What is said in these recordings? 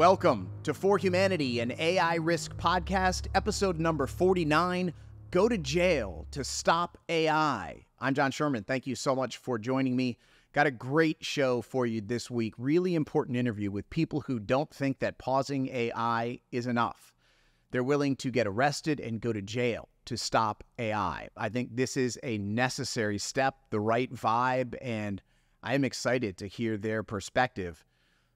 Welcome to For Humanity, an AI Risk podcast, episode number 49, Go to Jail to Stop AI. I'm John Sherman. Thank you so much for joining me. Got a great show for you this week. Really important interview with people who don't think that pausing AI is enough. They're willing to get arrested and go to jail to stop AI. I think this is a necessary step, the right vibe, and I am excited to hear their perspective.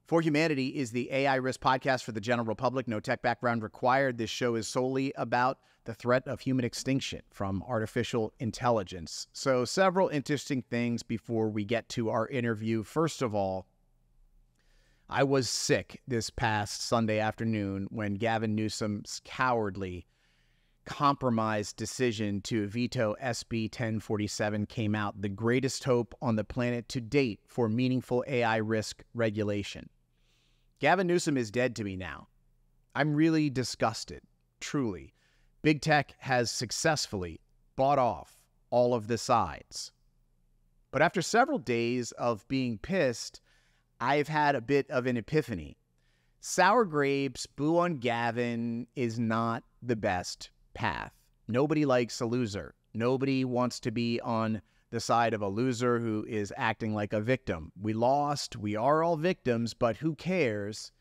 For Humanity is the AI Risk podcast for the general public. No tech background required. This show is solely about the threat of human extinction from artificial intelligence. So several interesting things before we get to our interview. First of all, I was sick this past Sunday afternoon when Gavin Newsom's cowardly, compromised decision to veto SB 1047 came out, the greatest hope on the planet to date for meaningful AI risk regulation. Gavin Newsom is dead to me now. I'm really disgusted, truly. Big tech has successfully bought off all of the sides. But after several days of being pissed, I've had a bit of an epiphany. Sour grapes, boo on Gavin is not the best path. Nobody likes a loser. Nobody wants to be on the side of a loser who is acting like a victim. We lost. We are all victims, but who cares?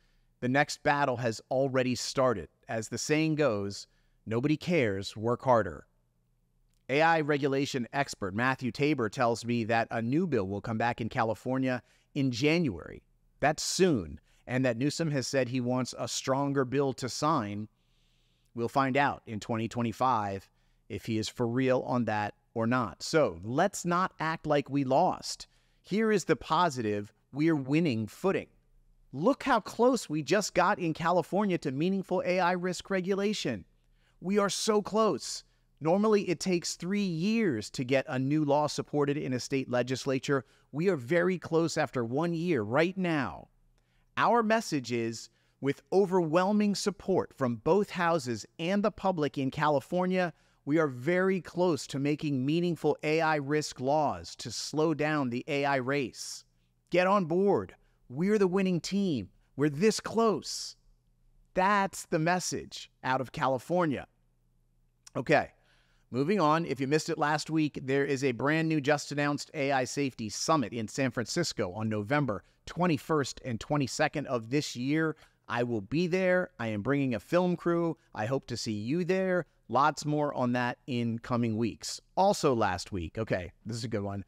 The next battle has already started. As the saying goes, nobody cares. Work harder. AI regulation expert Matthew Tabor tells me that a new bill will come back in California in January. That's soon. And that Newsom has said he wants a stronger bill to sign. We'll find out in 2025 if he is for real on that or not. So let's not act like we lost. Here is the positive. We're winning footing. Look how close we just got in California to meaningful AI risk regulation. We are so close. Normally, it takes 3 years to get a new law supported in a state legislature. We are very close after 1 year right now. Our message is, with overwhelming support from both houses and the public in California, we are very close to making meaningful AI risk laws to slow down the AI race. Get on board. We're the winning team. We're this close. That's the message out of California. Okay, moving on. If you missed it last week, there is a brand new just announced AI Safety Summit in San Francisco on November 21st and 22nd of this year. I will be there. I am bringing a film crew. I hope to see you there. Lots more on that in coming weeks. Also last week, okay, this is a good one.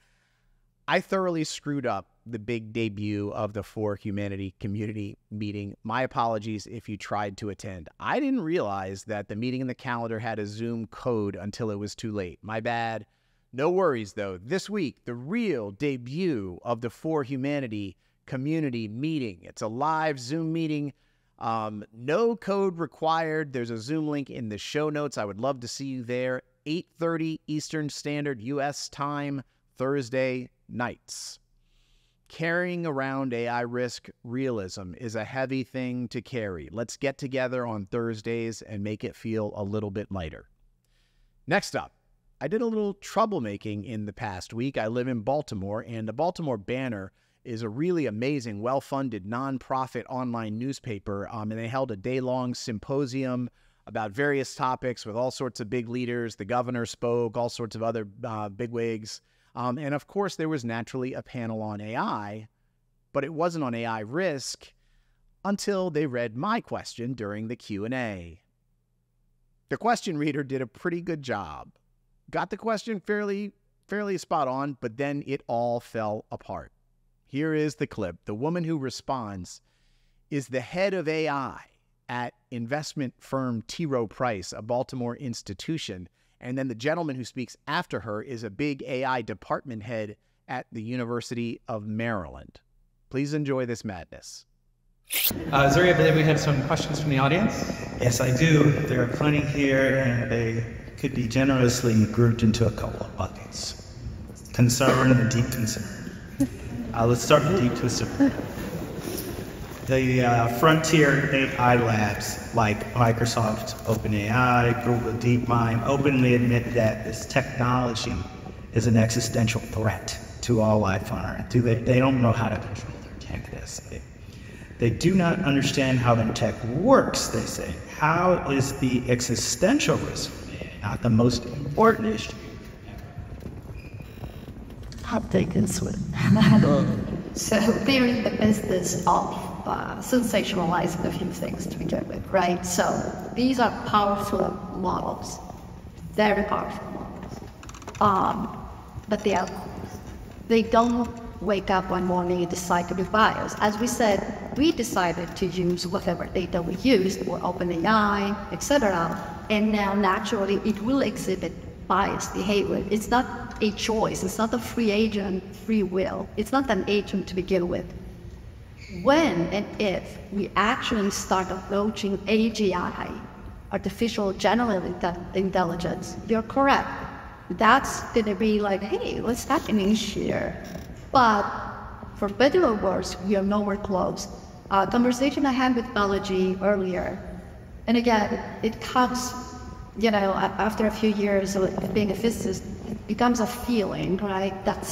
I thoroughly screwed up the big debut of the For Humanity community meeting. My apologies if you tried to attend. I didn't realize that the meeting in the calendar had a Zoom code until it was too late. My bad. No worries, though. This week, the real debut of the For Humanity community meeting. It's a live Zoom meeting. No code required. There's a Zoom link in the show notes. I would love to see you there. 8:30 Eastern Standard U.S. time, Thursday nights. Carrying around AI risk realism is a heavy thing to carry. Let's get together on Thursdays and make it feel a little bit lighter. Next up, I did a little troublemaking in the past week. I live in Baltimore, and the Baltimore Banner is a really amazing, well-funded, nonprofit online newspaper, and they held a day-long symposium about various topics with all sorts of big leaders. The governor spoke, all sorts of other bigwigs, and of course there was naturally a panel on AI, but it wasn't on AI risk until they read my question during the Q&A. The question reader did a pretty good job. Got the question fairly spot on, but then it all fell apart. Here is the clip. The woman who responds is the head of AI at investment firm T. Rowe Price, a Baltimore institution. And then the gentleman who speaks after her is a big AI department head at the University of Maryland. Please enjoy this madness. Zuri, I believe we have some questions from the audience. Yes, I do. There are plenty here, and they could be generously grouped into a couple of buckets. Concern and deep concern. Let's start with deep concern. The frontier AI labs like Microsoft, OpenAI, Google DeepMind openly admit that this technology is an existential threat to all life on Earth. They don't know how to control their tech destiny. They do not understand how the tech works, they say. How is the existential risk not the most important issue? I'll take this one. So they're in the business of sensationalizing a few things to begin with, right? So these are powerful models, very powerful models. But they don't wake up one morning and decide to be biased. As we said, we decided to use whatever data we used, or OpenAI, etc. And now naturally it will exhibit biased behavior. It's not a choice. It's not a free agent, free will. It's not an agent to begin with. When and if we actually start approaching AGI, artificial general intelligence, you're correct. That's going to be like, hey, what's happening here? But for better or worse, we are nowhere close. Conversation I had with Balaji earlier, and again, it comes, after a few years of being a physicist, it becomes a feeling, right? That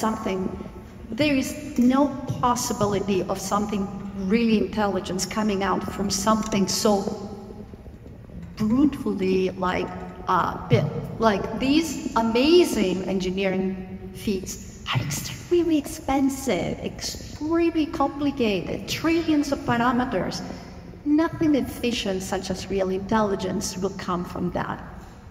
there is no possibility of something really intelligent coming out from something so brutally like these amazing engineering feats are extremely expensive, extremely complicated, trillions of parameters. Nothing efficient such as real intelligence will come from that.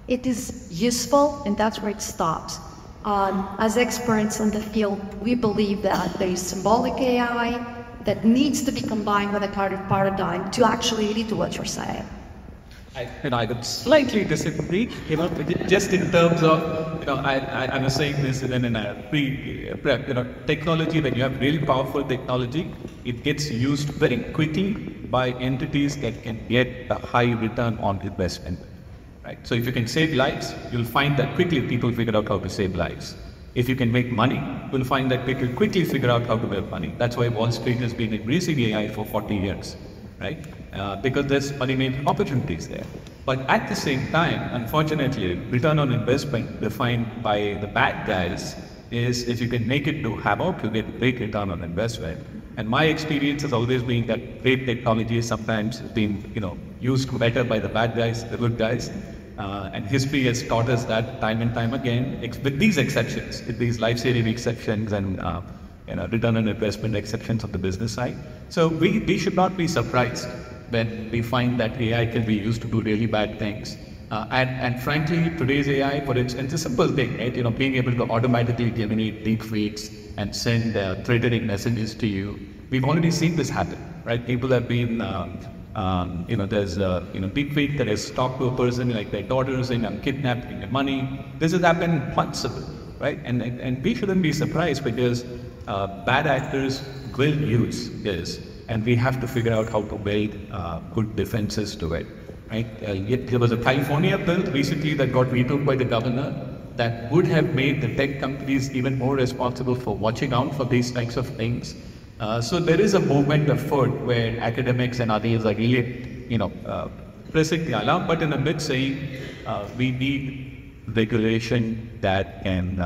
It is useful, and that's where it stops. As experts in the field, we believe that there is symbolic AI that needs to be combined with a kind of paradigm to actually lead to what you're saying. I would slightly disagree, just in terms of, I was saying this in a technology, when you have really powerful technology, it gets used very quickly by entities that can get a high return on investment, right? So if you can save lives, you'll find that quickly people figure out how to save lives. If you can make money, you'll find that people quickly figure out how to make money. That's why Wall Street has been embracing AI for 40 years. Right? Because there's money-making opportunities there. But at the same time, unfortunately, return on investment defined by the bad guys is if you can make it to hammock, you get great return on investment. And my experience has always been that great technology is sometimes being, used better by the bad guys, the good guys. And history has taught us that time and time again, with these exceptions, with these life-saving exceptions and return on investment exceptions on the business side. So we should not be surprised when we find that AI can be used to do really bad things. And frankly, today's AI, for instance, it's a simple thing, right? Being able to automatically generate deep fakes and send threatening messages to you. We've already seen this happen, right? People have been, there's deep fake that has talked to a person, like their daughter saying, I'm kidnapping your money. This has happened once, right? And we shouldn't be surprised because bad actors will use this, and we have to figure out how to build good defenses to it, right? Yet there was a California bill recently that got vetoed by the governor that would have made the tech companies even more responsible for watching out for these types of things. So there is a movement afoot where academics and others are really, pressing the alarm button a bit, saying we need regulation that can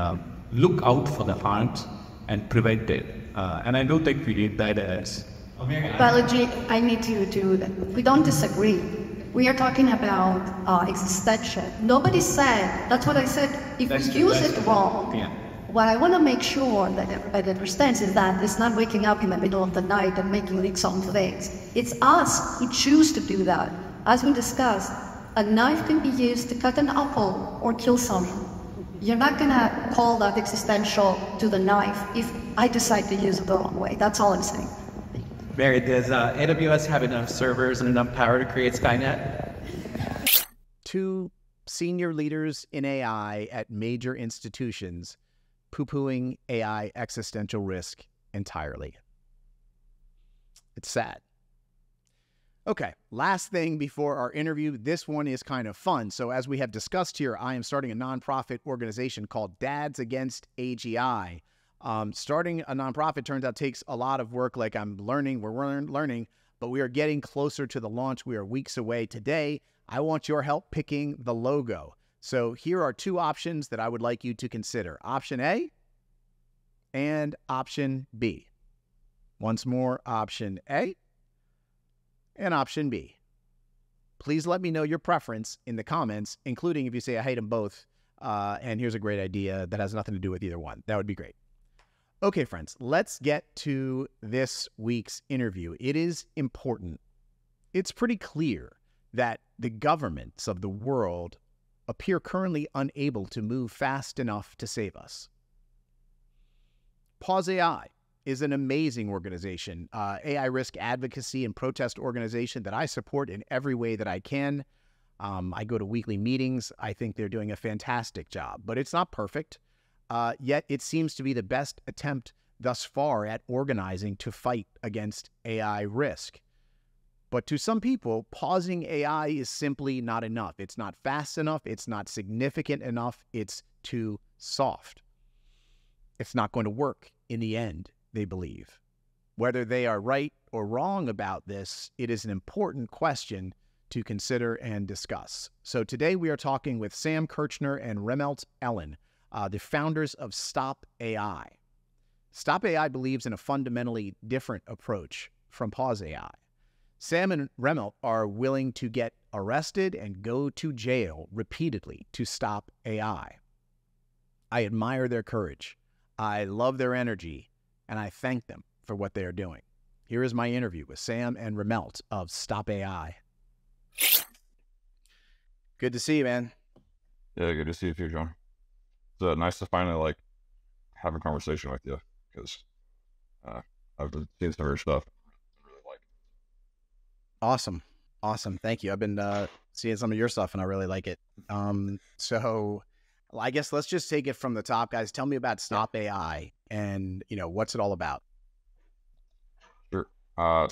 look out for the harms and prevent it. And I don't think we need that as... Balaji, I need we don't disagree. We are talking about existential. Nobody said, that's what I said, if we use it wrong. Yeah. What I want to make sure that everybody understands is that it's not waking up in the middle of the night and making leaks on things. It's us who choose to do that. As we discussed, a knife can be used to cut an apple or kill someone. You're not going to call that existential to the knife if I decide to use it the wrong way. That's all I'm saying. Mary, does AWS have enough servers and enough power to create Skynet? Two senior leaders in AI at major institutions poo-pooing AI existential risk entirely. It's sad. Okay, last thing before our interview. This one is kind of fun. So as we have discussed here, I am starting a nonprofit organization called Dads Against AGI. Starting a nonprofit turns out takes a lot of work, like we're learning, but we are getting closer to the launch. We are weeks away. Today, I want your help picking the logo. So here are two options that I would like you to consider. Option A and option B. Once more, option A and option B. Please let me know your preference in the comments, including if you say I hate them both, and here's a great idea that has nothing to do with either one. That would be great. Okay, friends, let's get to this week's interview. It is important. It's pretty clear that the governments of the world appear currently unable to move fast enough to save us. Pause AI is an amazing organization, AI risk advocacy and protest organization that I support in every way that I can. I go to weekly meetings. I think they're doing a fantastic job, but it's not perfect. Yet it seems to be the best attempt thus far at organizing to fight against AI risk. But to some people, pausing AI is simply not enough. It's not fast enough. It's not significant enough. It's too soft. It's not going to work in the end, they believe. Whether they are right or wrong about this, it is an important question to consider and discuss. So today we are talking with Sam Kirchner and Remmelt, the founders of Stop AI. Stop AI believes in a fundamentally different approach from Pause AI. Sam and Remmelt are willing to get arrested and go to jail repeatedly to stop AI. I admire their courage. I love their energy, and I thank them for what they are doing. Here is my interview with Sam and Remmelt of Stop AI. Good to see you, man. Yeah, good to see you too, John. It's nice to finally have a conversation with you because I've been seeing some of your stuff. I really like it. Awesome. Thank you. I've been seeing some of your stuff and I really like it. So I guess let's just take it from the top, guys. Tell me about Stop AI and what's it all about? Sure.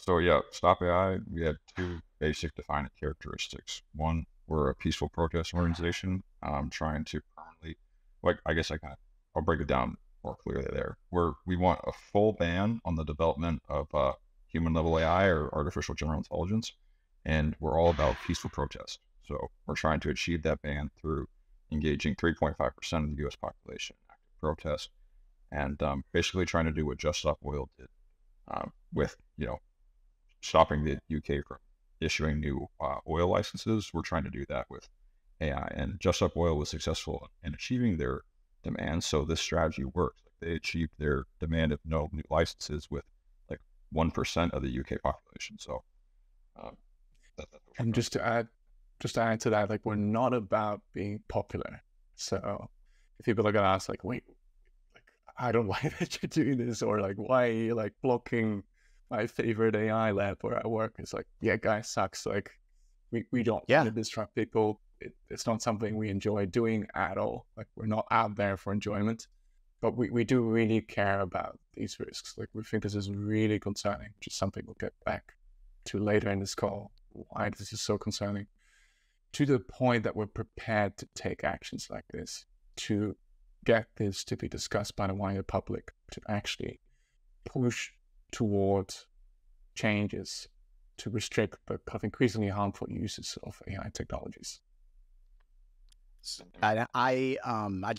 So yeah, Stop AI, we have two basic defining characteristics. One, we're a peaceful protest organization trying to permanently, I'll break it down more clearly there. We want a full ban on the development of human level AI or artificial general intelligence, and we're all about peaceful protest. So we're trying to achieve that ban through engaging 3.5% of the U.S. population in active protest, and basically trying to do what Just Stop Oil did with stopping the UK from issuing new oil licenses. We're trying to do that with AI, and Just Stop Oil was successful in achieving their demand. So this strategy works. They achieved their demand of no new licenses with 1% of the UK population. So, and just to add to that, we're not about being popular. So if people are gonna ask, wait, I don't like that you're doing this, or why are you blocking my favorite AI lab where I work? It's yeah, guys, sucks. We don't want to disrupt people. It's not something we enjoy doing at all. We're not out there for enjoyment, but we do really care about these risks. We think this is really concerning, which is something we'll get back to later in this call, why this is so concerning, to the point that we're prepared to take actions like this, to get this to be discussed by the wider public, to actually push towards changes to restrict the increasingly harmful uses of AI technologies. Let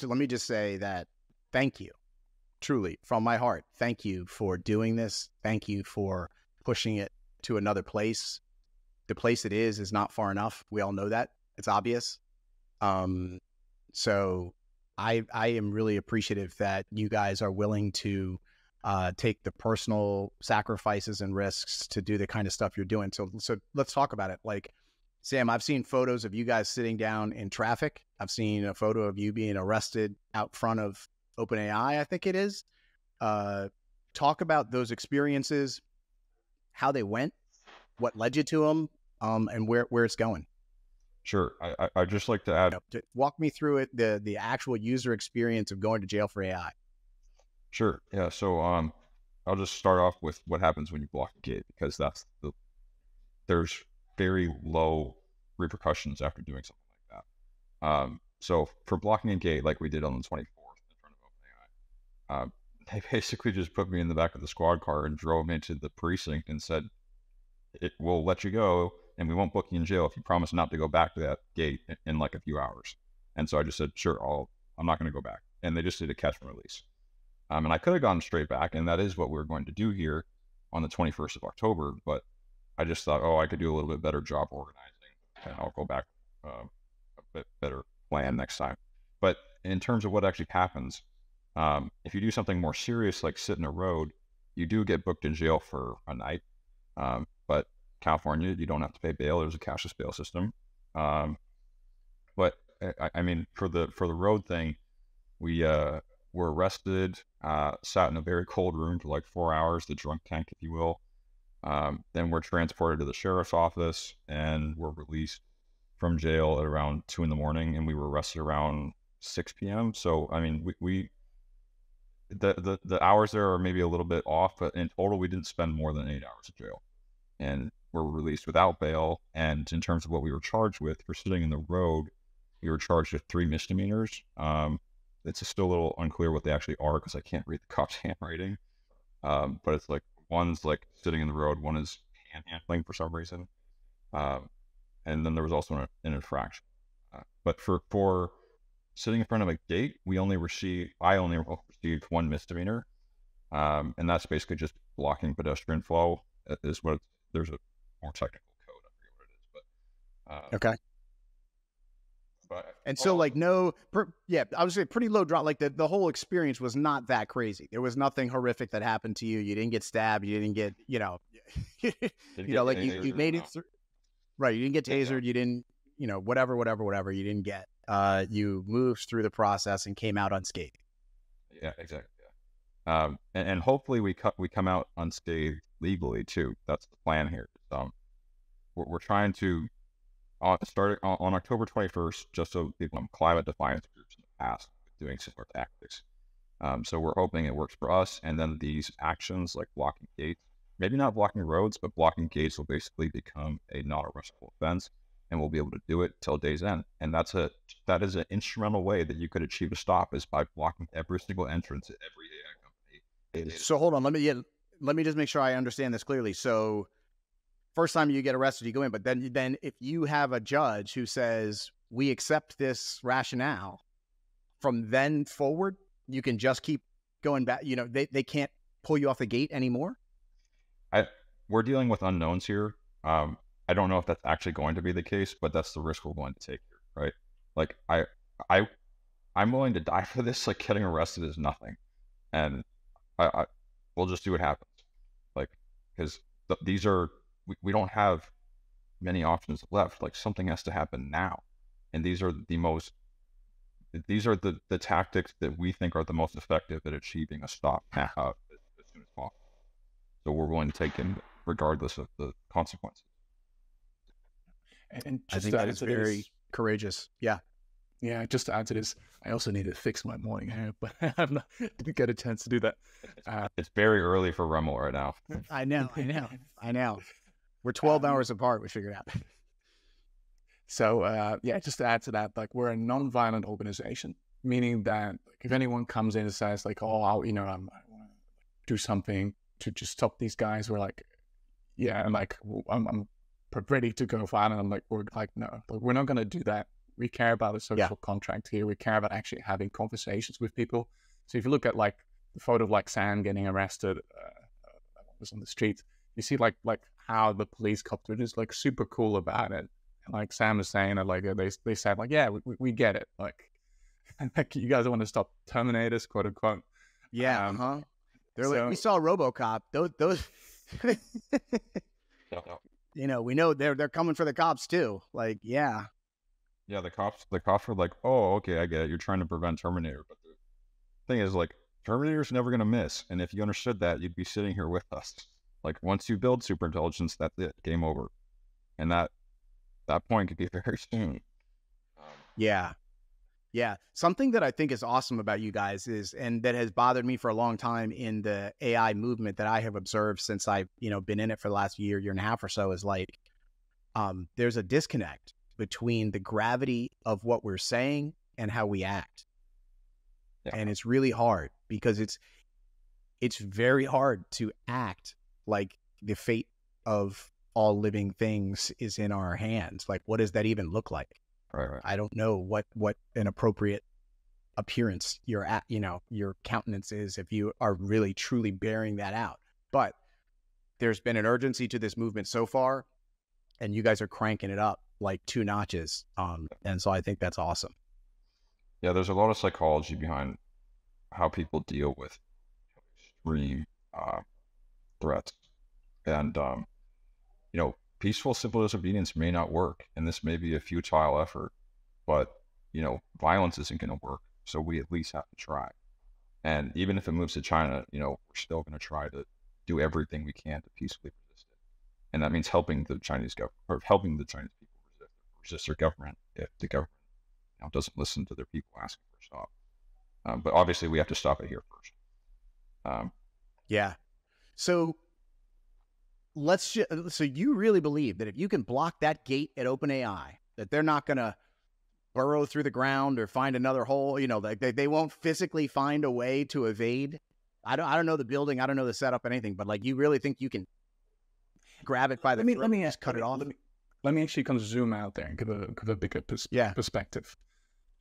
me just say that thank you, truly, from my heart. Thank you for doing this. Thank you for pushing it to another place. The place it is not far enough. We all know that. It's obvious. So I am really appreciative that you guys are willing to take the personal sacrifices and risks to do the kind of stuff you're doing. So let's talk about it. Sam, I've seen photos of you guys sitting down in traffic. I've seen a photo of you being arrested out front of OpenAI, I think it is. Talk about those experiences, how they went, what led you to them, and where it's going. Sure. I'd just like to add. Walk me through it, the actual user experience of going to jail for AI. Sure. Yeah. So I'll just start off with what happens when you block a gate, because there's very low repercussions after doing something like that. So for blocking a gate, like we did on the 24th in front of OpenAI, they basically just put me in the back of the squad car and drove me into the precinct and said, we'll let you go and we won't book you in jail if you promise not to go back to that gate in a few hours. And so I just said, sure, I'm not going to go back. And they just did a catch and release. And I could have gone straight back, and that is what we're going to do here on the 21st of October. But I just thought, oh, I could do a little bit better job organizing, and I'll go back a bit better plan next time. But in terms of what actually happens, if you do something more serious like sit in a road, you do get booked in jail for a night. But California, you don't have to pay bail. There's a cashless bail system. But I mean, for the road thing, we were arrested, sat in a very cold room for like 4 hours, the drunk tank, if you will. Then we're transported to the sheriff's office and we're released from jail at around 2 in the morning, and we were arrested around 6 p.m. So, I mean, the hours there are maybe a little bit off, but in total, we didn't spend more than 8 hours in jail, and we're released without bail. And in terms of what we were charged with for sitting in the road, we were charged with 3 misdemeanors. It's still a little unclear what they actually are because I can't read the cop's handwriting. But it's like, one's like sitting in the road, one is panhandling for some reason. And then there was also an infraction. But for sitting in front of a gate, I only received 1 misdemeanor. And that's basically just blocking pedestrian flow. There's a more technical code. I forget what it is, but okay. And so like I would say pretty low drop. Like the whole experience was not that crazy. There was nothing horrific that happened to you. You didn't get stabbed. You didn't get, you made it through. Right. You didn't get tasered. You didn't, whatever. You didn't get, you moved through the process and came out unscathed. Yeah, exactly. Yeah. And hopefully we come out unscathed legally too. That's the plan here. We're trying to, starting on October 21st, just so people know, climate defiance groups in the past doing similar tactics. So we're hoping it works for us. And then these actions like blocking gates, maybe not blocking roads, but blocking gates will basically become a non-arrestable offense, and we'll be able to do it till day's end. And that is an instrumental way that you could achieve a stop, is by blocking every single entrance at every AI company. So hold on, let me just make sure I understand this clearly. So first time you get arrested, you go in, but then if you have a judge who says, we accept this rationale, from then forward, you can just keep going back. They can't pull you off the gate anymore. We're dealing with unknowns here. I don't know if that's actually going to be the case, but that's the risk we're going to take here, right? Like I'm willing to die for this. Like, getting arrested is nothing, and we'll just see what happens. Like, because we don't have many options left. Like, something has to happen now, and these are the tactics that we think are the most effective at achieving a stop now, as soon as possible. So we're willing to take them regardless of the consequences. And I think that is very courageous. Yeah. Yeah, just to add to this, I also need to fix my morning hair, but didn't get a chance to do that. It's very early for Remmelt right now. I know. We're 12 hours apart. We figured out. So just to add to that, like, we're a non-violent organization, meaning that if anyone comes in and says like, oh, I want to do something to just stop these guys, we're like, yeah, and like I'm ready to go violent. I'm like, no, we're not going to do that. We care about the social contract here. We care about actually having conversations with people. So if you look at like the photo of like Sam getting arrested, that was on the street, you see like how the police cop were just like super cool about it. And like Sam is saying that, like, they said like, yeah, we get it. Like you guys want to stop Terminators, quote unquote. Yeah. They're like, we saw RoboCop. Those we know they're coming for the cops too. Like, yeah. Yeah, the cops were like, oh, okay, I get it. You're trying to prevent Terminator. But the thing is, like, Terminator's never going to miss. And if you understood that, you'd be sitting here with us. Like, once you build superintelligence, that's it. Game over. And that point could be very soon. Yeah. Something that I think is awesome about you guys is, and that has bothered me for a long time in the AI movement that I have observed since I've, been in it for the last year and a half or so, is like, there's a disconnect between the gravity of what we're saying and how we act. Yeah. And it's really hard because it's very hard to act like the fate of all living things is in our hands. Like, what does that even look like? Right. I don't know what an appropriate appearance your countenance is if you are really truly bearing that out. But there's been an urgency to this movement so far, and you guys are cranking it up like 2 notches. And so I think that's awesome. Yeah, there's a lot of psychology behind how people deal with extreme threats. And, peaceful civil disobedience may not work, and this may be a futile effort, but, violence isn't going to work. So we at least have to try. And even if it moves to China, we're still going to try to do everything we can to peacefully resist it. And that means helping the Chinese government, or helping the Chinese people resist their government if the government doesn't listen to their people asking for a stop. But obviously we have to stop it here first. Yeah. So so you really believe that if you can block that gate at OpenAI, that they're not going to burrow through the ground or find another hole, they won't physically find a way to evade? I don't know the building, I don't know the setup, anything, but like, you really think you can grab it by the throat and just cut it off? Let me actually kind of zoom out there and give a bigger perspective.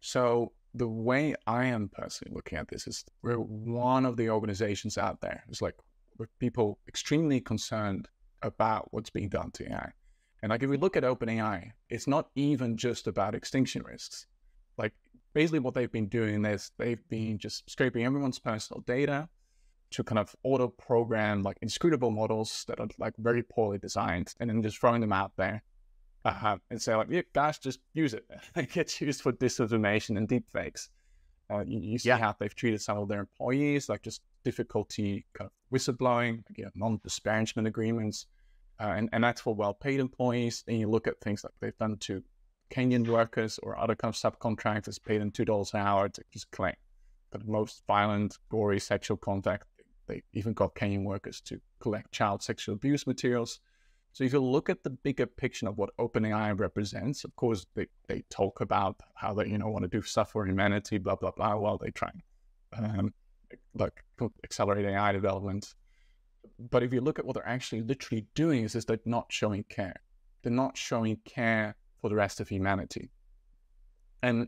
So the way I am personally looking at this is we're one of the organizations out there. It's like with people extremely concerned about what's being done to AI. And like, if we look at OpenAI, it's not even just about extinction risks. Like, basically what they've been doing is they've been just scraping everyone's personal data to kind of auto-program like inscrutable models that are like very poorly designed, and then just throwing them out there and say like, yeah, guys, just use it. It gets used for disinformation and deepfakes. You see how they've treated some of their employees, like just difficulty kind of whistleblowing, non-disparagement agreements, and that's for well-paid employees. And you look at things like they've done to Kenyan workers or other kind of subcontractors, paid them $2 an hour to just collect the most violent, gory sexual contact. They even got Kenyan workers to collect child sexual abuse materials. So if you look at the bigger picture of what OpenAI represents, of course, they talk about how they, want to do stuff for humanity, blah, blah, blah, while they try and accelerate AI development. But if you look at what they're actually literally doing is they're not showing care. They're not showing care for the rest of humanity. And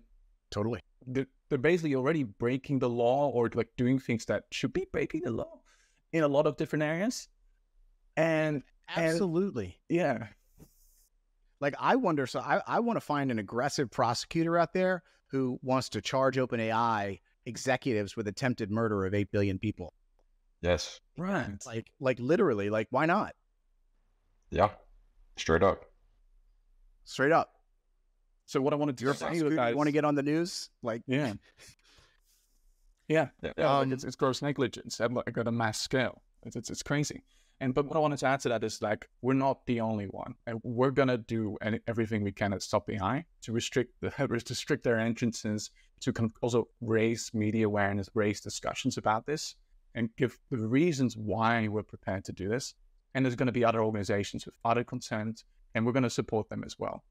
totally, they're basically already breaking the law, or like doing things that should be breaking the law in a lot of different areas. And absolutely. Yeah. Like, I wonder, so I want to find an aggressive prosecutor out there who wants to charge OpenAI executives with attempted murder of 8 billion people. Yes. Right. Like literally, like, why not? Yeah. Straight up. Straight up. So what I wanted to say with that, you want to get on the news? Like, yeah. It's gross negligence at a mass scale. It's crazy. But what I wanted to add to that is, like, we're not the only one, and we're gonna do everything we can to stop AI, to restrict their entrances, to also raise media awareness, raise discussions about this, and give the reasons why we're prepared to do this. And there's going to be other organizations with other concerns, and we're going to support them as well.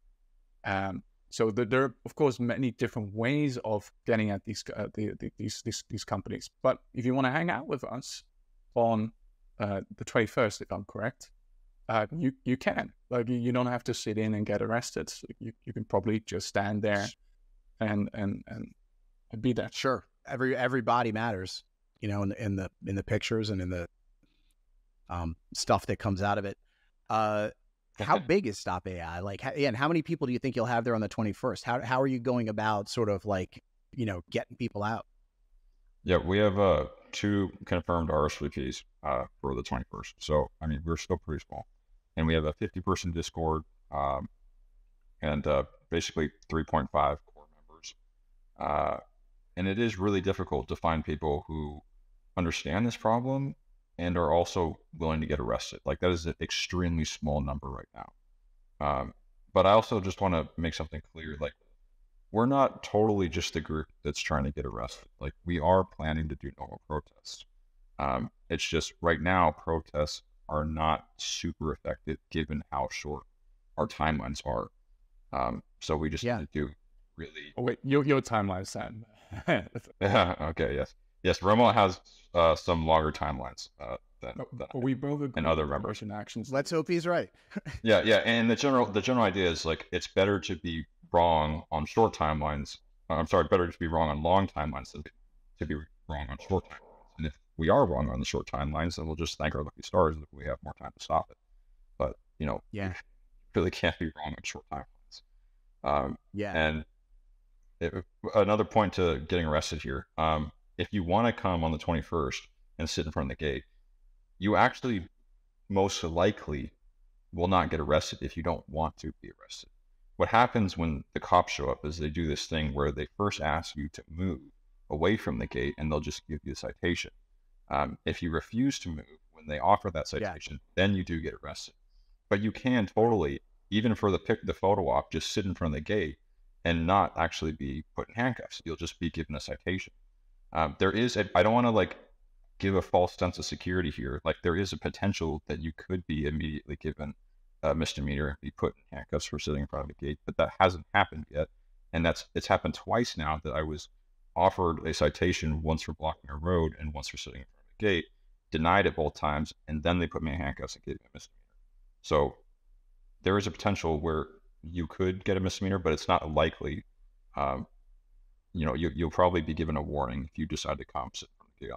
So there are, of course, many different ways of getting at these companies. But if you want to hang out with us on the 21st, if I'm correct, you can. Like, you don't have to sit in and get arrested. You can probably just stand there and be there. Sure, every body matters, in the pictures and in the stuff that comes out of it. How big is Stop AI? Like, and how many people do you think you'll have there on the 21st? How are you going about sort of like, getting people out? Yeah, we have 2 confirmed RSVPs for the 21st. So, I mean, we're still pretty small. And we have a 50-person Discord and basically 3.5 core members. And it is really difficult to find people who understand this problem and are also willing to get arrested. Like, that is an extremely small number right now. But I also just want to make something clear. Like, we're not totally just the group that's trying to get arrested. Like, we are planning to do normal protests. It's just right now, protests are not super effective given how short our timelines are. So we just need to do really... Oh, wait, your timeline, Sam. Yeah, okay, yes. Remmelt has some longer timelines than we both agree and other members. Actions. Let's hope he's right. yeah, and the general idea is, like, it's better to be wrong on short timelines. Better to be wrong on long timelines than to be wrong on short timelines. And if we are wrong on the short timelines, and we'll just thank our lucky stars if we have more time to stop it. But, you really can't be wrong on short timelines. And another point to getting arrested here, if you want to come on the 21st and sit in front of the gate, you actually most likely will not get arrested if you don't want to be arrested. What happens when the cops show up is they do this thing where they first ask you to move away from the gate, and they'll just give you a citation. If you refuse to move when they offer that citation, then you do get arrested. But you can totally, even for the photo op, just sit in front of the gate and not actually be put in handcuffs. You'll just be given a citation. I don't want to give a false sense of security here. There is a potential that you could be immediately given a misdemeanor and be put in handcuffs for sitting in front of the gate, but that hasn't happened yet. And it's happened twice now that I was offered a citation, once for blocking a road and once for sitting in front of the gate, denied it both times, and then they put me in handcuffs and gave me a misdemeanor. So there is a potential where you could get a misdemeanor, but it's not likely. You'll probably be given a warning if you decide to come sit in front of the gate.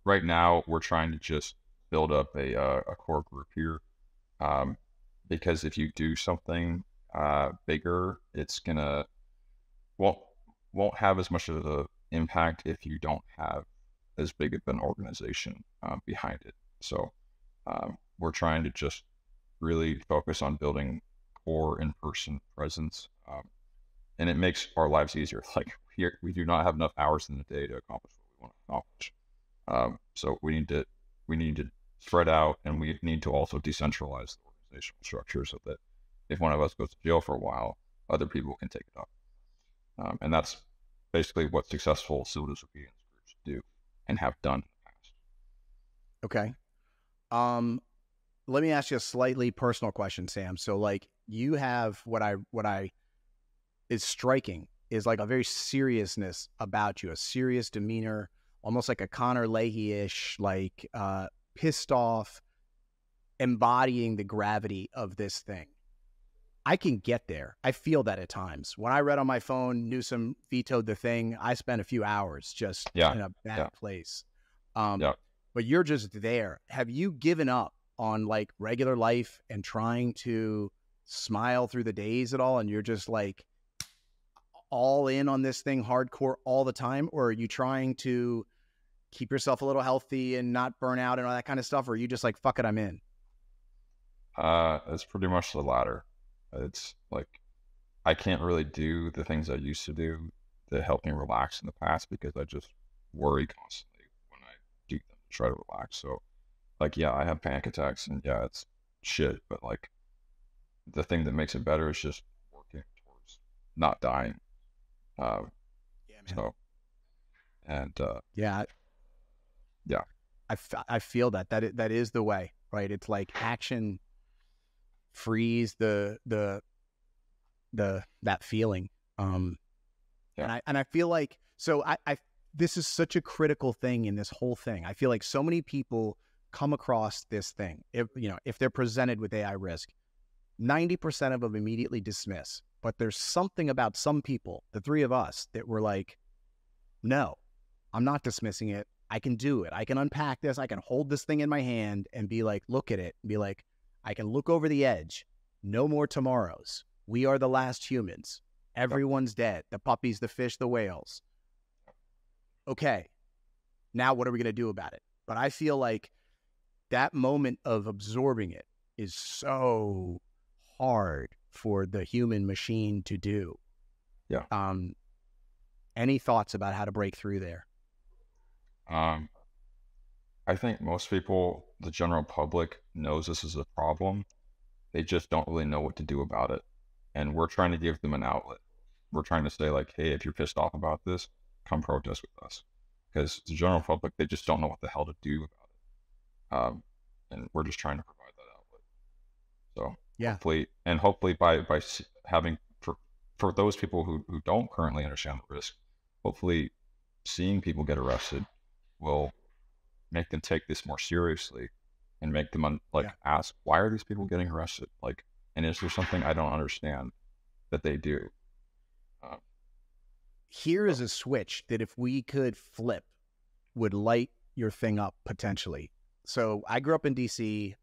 Right now, we're trying to just build up a core group here, because if you do something bigger, it's won't have as much of the impact if you don't have as big of an organization behind it. So we're trying to just really focus on building core in-person presence, and it makes our lives easier. Here, we do not have enough hours in the day to accomplish what we want to accomplish. So we need to spread out, and we need to also decentralize the organizational structure so that if one of us goes to jail for a while, other people can take it up. And that's basically what successful civil disobedience groups do and have done in the past. Okay. Let me ask you a slightly personal question, Sam. So you have what I is striking is a very seriousness about you, a serious demeanor, almost like a Connor Leahy-ish, pissed off, embodying the gravity of this thing. I can get there. I feel that at times. When I read on my phone, Newsom vetoed the thing, I spent a few hours just in a bad place. But you're just there. Have you given up on regular life and trying to smile through the days at all? And you're just all in on this thing hardcore all the time? Or are you trying to keep yourself a little healthy and not burn out and all that kind of stuff? Or are you just fuck it, I'm in? It's pretty much the latter. It's I can't really do the things I used to do that help me relax in the past because I just worry constantly when I do them to try to relax. So I have panic attacks, and it's shit, but the thing that makes it better is just working towards not dying. Man. So, and I feel that is the way, right? It's action frees that feeling. And I feel this is such a critical thing in this whole thing. I feel so many people come across this thing. If they're presented with AI risk, 90% of them immediately dismiss. But there's something about some people, the three of us, that were no, I'm not dismissing it. I can do it. I can unpack this. I can hold this thing in my hand and be look at it and be I can look over the edge. No more tomorrows. We are the last humans. Everyone's dead. The puppies, the fish, the whales. Okay. Now what are we going to do about it? But I feel that moment of absorbing it is so hard for the human machine to do. Yeah. Any thoughts about how to break through there? I think most people, the general public, knows this is a problem. They just don't really know what to do about it. And we're trying to give them an outlet. We're trying to say hey, if you're pissed off about this, come protest with us. Because the general public, they just don't know what the hell to do about it. And we're just trying to provide that outlet. So hopefully by having, for those people who don't currently understand the risk, hopefully seeing people get arrested will make them take this more seriously and make them ask, why are these people getting arrested? And is there something I don't understand that they do? Here is a switch that if we could flip would light your thing up potentially. So I grew up in DC,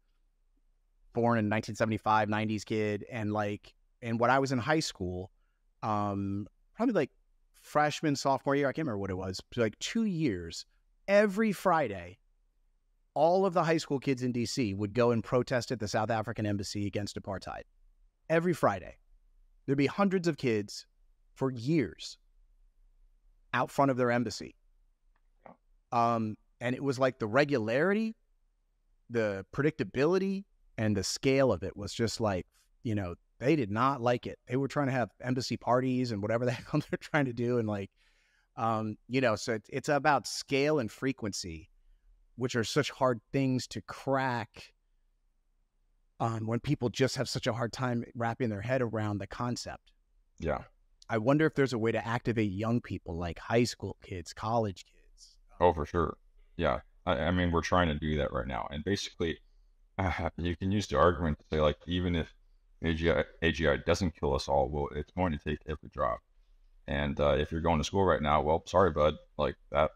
born in 1975, 90s kid. And like, and when I was in high school, probably like freshman, sophomore year, I can't remember what it was, like 2 years, every Friday, all of the high school kids in DC would go and protest at the South African embassy against apartheid. Every Friday. There'd be hundreds of kids for years out front of their embassy. And it was like the regularity, the predictability, and the scale of it was just like, you know, they did not like it. They were trying to have embassy parties and whatever the hell they're trying to do. And like, you know, so it's about scale and frequency, which are such hard things to crack when people just have such a hard time wrapping their head around the concept. Yeah. I wonder if there's a way to activate young people, like high school kids, college kids. Oh, for sure. Yeah. I mean, we're trying to do that right now. And basically, you can use the argument to say, like, even if AGI doesn't kill us all, well, it's going to take every job. And if you're going to school right now, well, sorry, bud, like that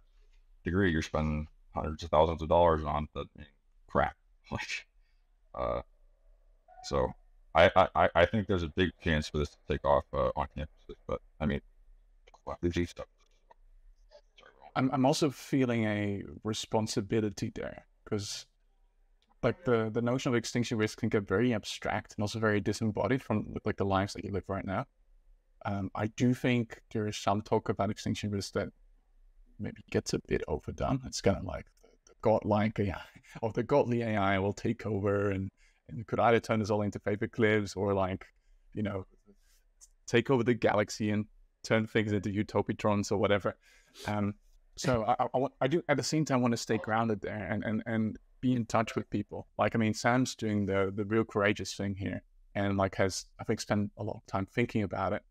degree you're spending hundreds of thousands of dollars on, but crap. Like, so I think there's a big chance for this to take off on campuses, but I mean, stuff. I'm also feeling a responsibility there, because like the notion of extinction risk can get very abstract and also very disembodied from like the lives that you live right now. I do think there is some talk about extinction risk that maybe gets a bit overdone. It's kind of like the godlike AI, or the godly AI will take over and could either turn us all into paperclips or, like, you know, take over the galaxy and turn things into utopitrons or whatever. So I do at the same time want to stay grounded there and be in touch with people. Like, I mean, Sam's doing the real courageous thing here, and like has, I think, spent a lot of time thinking about it.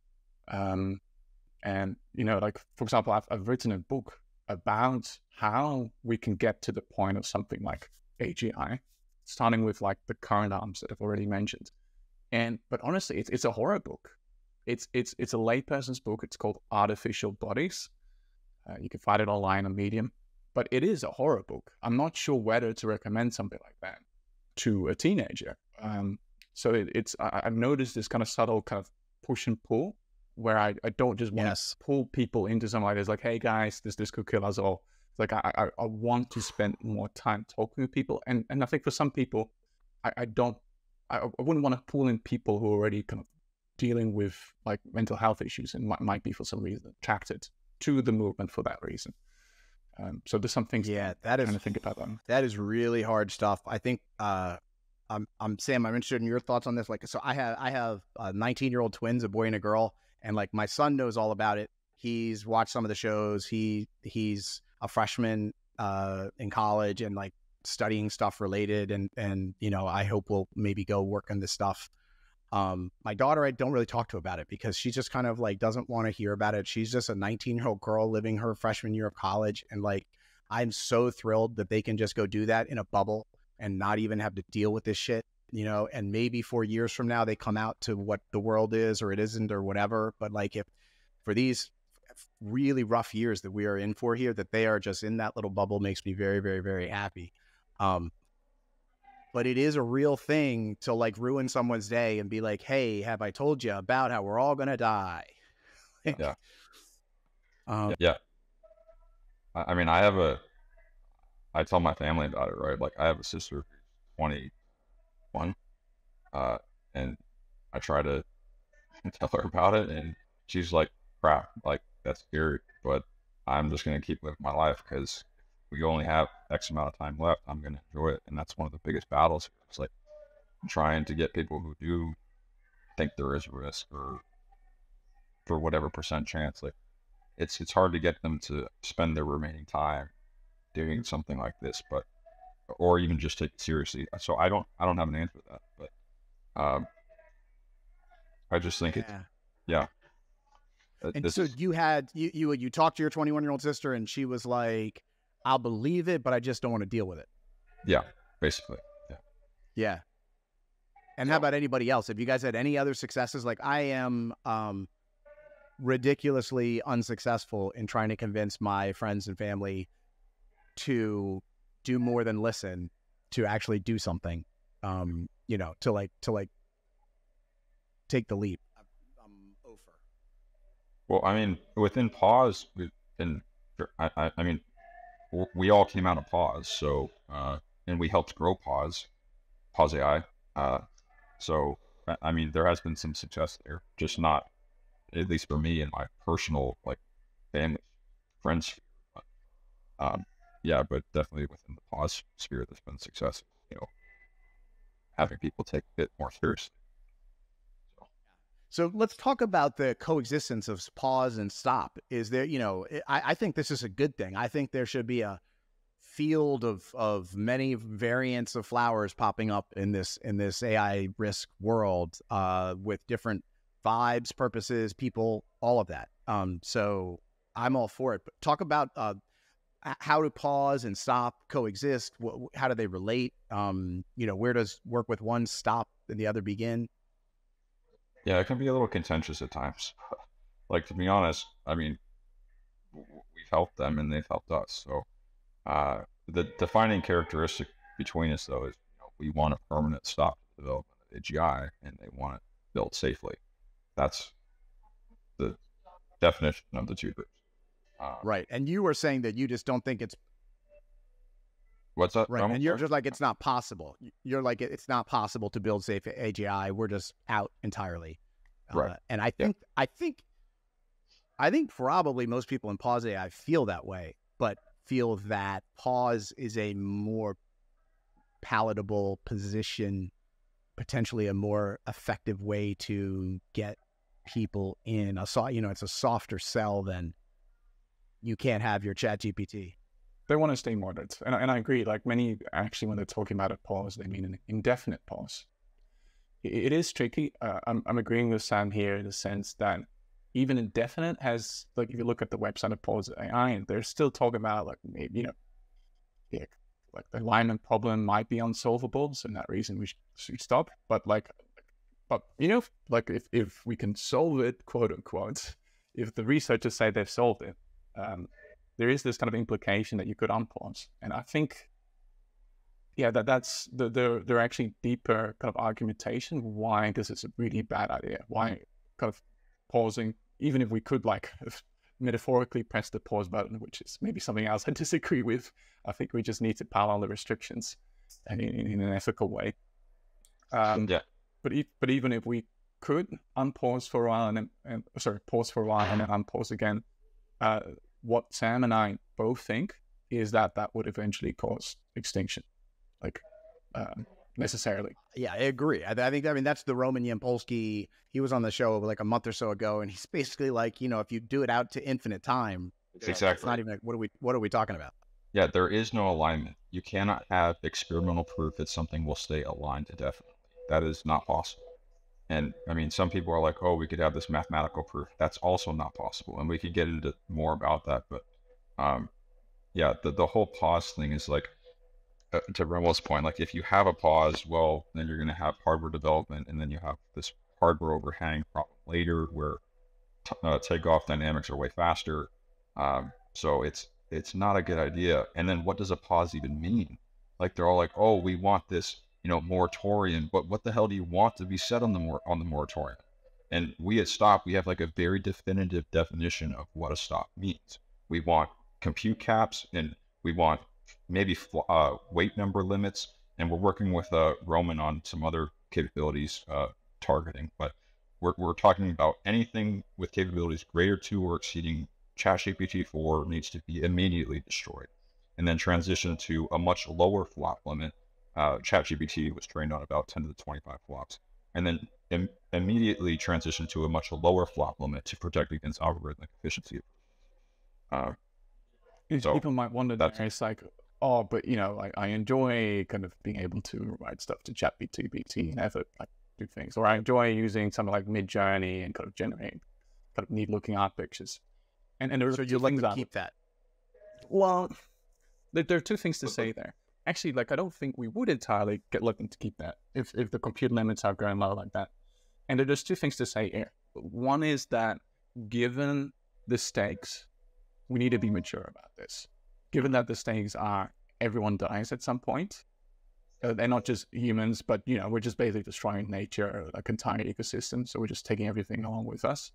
And you know, like, for example, I've written a book about how we can get to the point of something like AGI, starting with like the current arms that I've already mentioned. But honestly, it's a horror book. It's a layperson's book. It's called Artificial Bodies. You can find it online on Medium, but it is a horror book. I'm not sure whether to recommend something like that to a teenager. So I've noticed this kind of subtle kind of push and pull, where I don't just want to pull people into something like this, like, hey guys, this could kill us all. It's like I want to spend more time talking with people, and I think for some people, I wouldn't want to pull in people who are already kind of dealing with like mental health issues and might be for some reason attracted to the movement for that reason. So there's some things that is kind of think about them. That is really hard stuff. I think I'm Sam, I'm interested in your thoughts on this. Like, so I have 19-year-old twins, a boy and a girl, and like my son knows all about it. He's watched some of the shows. He's a freshman in college and like studying stuff related, and you know, I hope we'll maybe go work on this stuff. My daughter, I don't really talk to about it because she just kind of like doesn't want to hear about it. She's just a 19-year-old girl living her freshman year of college. And like, I'm so thrilled that they can just go do that in a bubble and not even have to deal with this shit, you know, and maybe 4 years from now, they come out to what the world is or it isn't or whatever. But like, if for these really rough years that we are in for here, that they are just in that little bubble makes me very, very, very happy. But it is a real thing to like ruin someone's day and be like, hey, have I told you about how we're all going to die? Yeah. Yeah. I mean, I tell my family about it, right? Like, I have a sister who's 21, and I try to tell her about it, and she's like, crap, like, that's scary, but I'm just going to keep living my life because we only have X amount of time left. I'm going to enjoy it. And that's one of the biggest battles. It's like trying to get people who do think there is a risk or for whatever % chance. Like, it's hard to get them to spend their remaining time doing something like this, but, or even just take it seriously. So I don't have an answer to that, but, I just think yeah. And so you talked to your 21-year-old sister and she was like, I'll believe it, but I just don't want to deal with it. Yeah, basically. Yeah. And how about anybody else? Have you guys had any other successes? Like, I am ridiculously unsuccessful in trying to convince my friends and family to do more than listen, to actually do something, you know, to like take the leap. I'm over. Well, I mean, within pause, I mean, we all came out of pause, so and we helped grow pause AI. So I mean, there has been some success there, just not, at least for me and my personal like family, friends. Yeah, but definitely within the pause sphere, there's been success. You know, having people take it more seriously. So let's talk about the coexistence of pause and stop. Is there, you know, I think this is a good thing. I think there should be a field of many variants of flowers popping up in this AI risk world, with different vibes, purposes, people, all of that. So I'm all for it. But talk about how do pause and stop coexist? How do they relate? You know, where does work with one stop and the other begin? Yeah, it can be a little contentious at times. Like, to be honest, I mean, we've helped them and they've helped us. So the defining characteristic between us, though, is, you know, we want a permanent stop to the development of AGI, and they want it built safely. That's the definition of the two groups. Right. And you were saying that you just don't think it's... What's that? Right. And you're just like, it's not possible. You're like, it's not possible to build safe AGI. We're just out entirely. Right. And I think probably most people in pause AI feel that way, but feel that pause is a more palatable position, potentially a more effective way to get people in. You know, it's a softer sell than you can't have your chat GPT. They want to stay moderate. And I agree, like many actually, when they're talking about a pause, they mean an indefinite pause. It is tricky. I'm agreeing with Sam here in the sense that even indefinite has, like, if you look at the website of Pause AI, they're still talking about, like, maybe, you know, yeah, like the alignment problem might be unsolvable. So for that reason, we should stop. But you know, like if we can solve it, quote unquote, if the researchers say they've solved it, there is this kind of implication that you could unpause. And I think, yeah, that's there are actually deeper kind of argumentation why this is a really bad idea. Why kind of pausing, even if we could like metaphorically press the pause button, which is maybe something else I disagree with. I think we just need to parallel the restrictions in an ethical way. Yeah. But even if we could unpause for a while and pause for a while and then unpause again, what Sam and I both think is that would eventually cause extinction, like necessarily. Yeah, I agree. I mean, that's the Roman Yampolsky. He was on the show like a month or so ago, and he's basically like, you know, if you do it out to infinite time, exactly. It's not even like, what are we talking about? Yeah, there is no alignment. You cannot have experimental proof that something will stay aligned indefinitely. That is not possible. And I mean, some people are like, oh, we could have this mathematical proof. That's also not possible. And we could get into more about that. But yeah, the whole pause thing is like, to Remmelt's point, like if you have a pause, well, then you're going to have hardware development, and then you have this hardware overhang problem later where takeoff dynamics are way faster. So it's not a good idea. And then what does a pause even mean? Like they're all like, oh, we want this, you know, moratorium, but what the hell do you want to be said on the moratorium? And we at Stop, we have like a very definitive definition of what a stop means. We want compute caps, and we want maybe weight number limits, and we're working with Roman on some other capabilities targeting, but we're talking about anything with capabilities greater to or exceeding ChatGPT 4 needs to be immediately destroyed, and then transition to a much lower flop limit. ChatGPT was trained on about 10 to the 25 flops, and then immediately transition to a much lower flop limit to protect against algorithmic efficiency. So people might wonder that it's like, oh, but you know, like I enjoy kind of being able to write stuff to ChatGPT and have it like do things, or I enjoy using something like Midjourney and kind of generate kind of neat looking art pictures. And there's so you'd like to keep that? Well, there are two things to say there. Actually, like I don't think we would entirely get looking to keep that if the compute limits are going low like that. And there's two things to say here. One is that given the stakes, we need to be mature about this. given that the stakes are everyone dies at some point, they're not just humans, but we're just basically destroying nature, like entire ecosystem. So we're just taking everything along with us.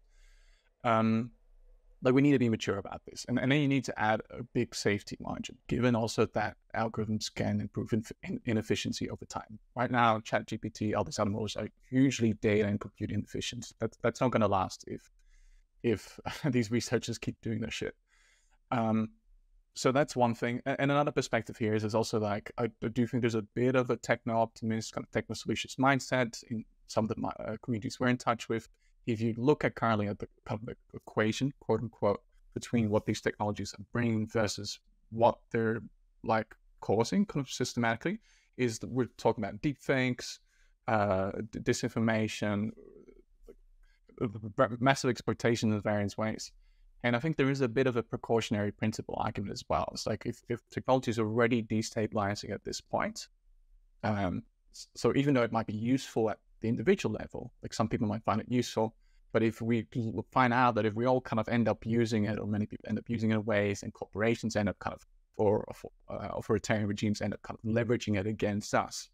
Like we need to be mature about this, and then you need to add a big safety margin, given also that algorithms can improve in efficiency over time. Right now, ChatGPT, all these other models are hugely data and compute inefficient. That's not going to last if these researchers keep doing their shit. So that's one thing. And another perspective here is also like, I do think there's a bit of a techno-optimist, kind of techno-solutions mindset in some of the communities we're in touch with. If you look at currently at the kind of the equation, quote unquote, between what these technologies are bringing versus what they're like causing kind of systematically, is that we're talking about deepfakes, disinformation, massive exploitation in various ways. And I think there is a bit of a precautionary principle argument as well. It's like if technology is already destabilizing at this point, so even though it might be useful at the individual level, like some people might find it useful, but if we find out that if we all kind of end up using it, or many people end up using it in ways, and corporations end up kind of, or authoritarian regimes end up kind of leveraging it against us,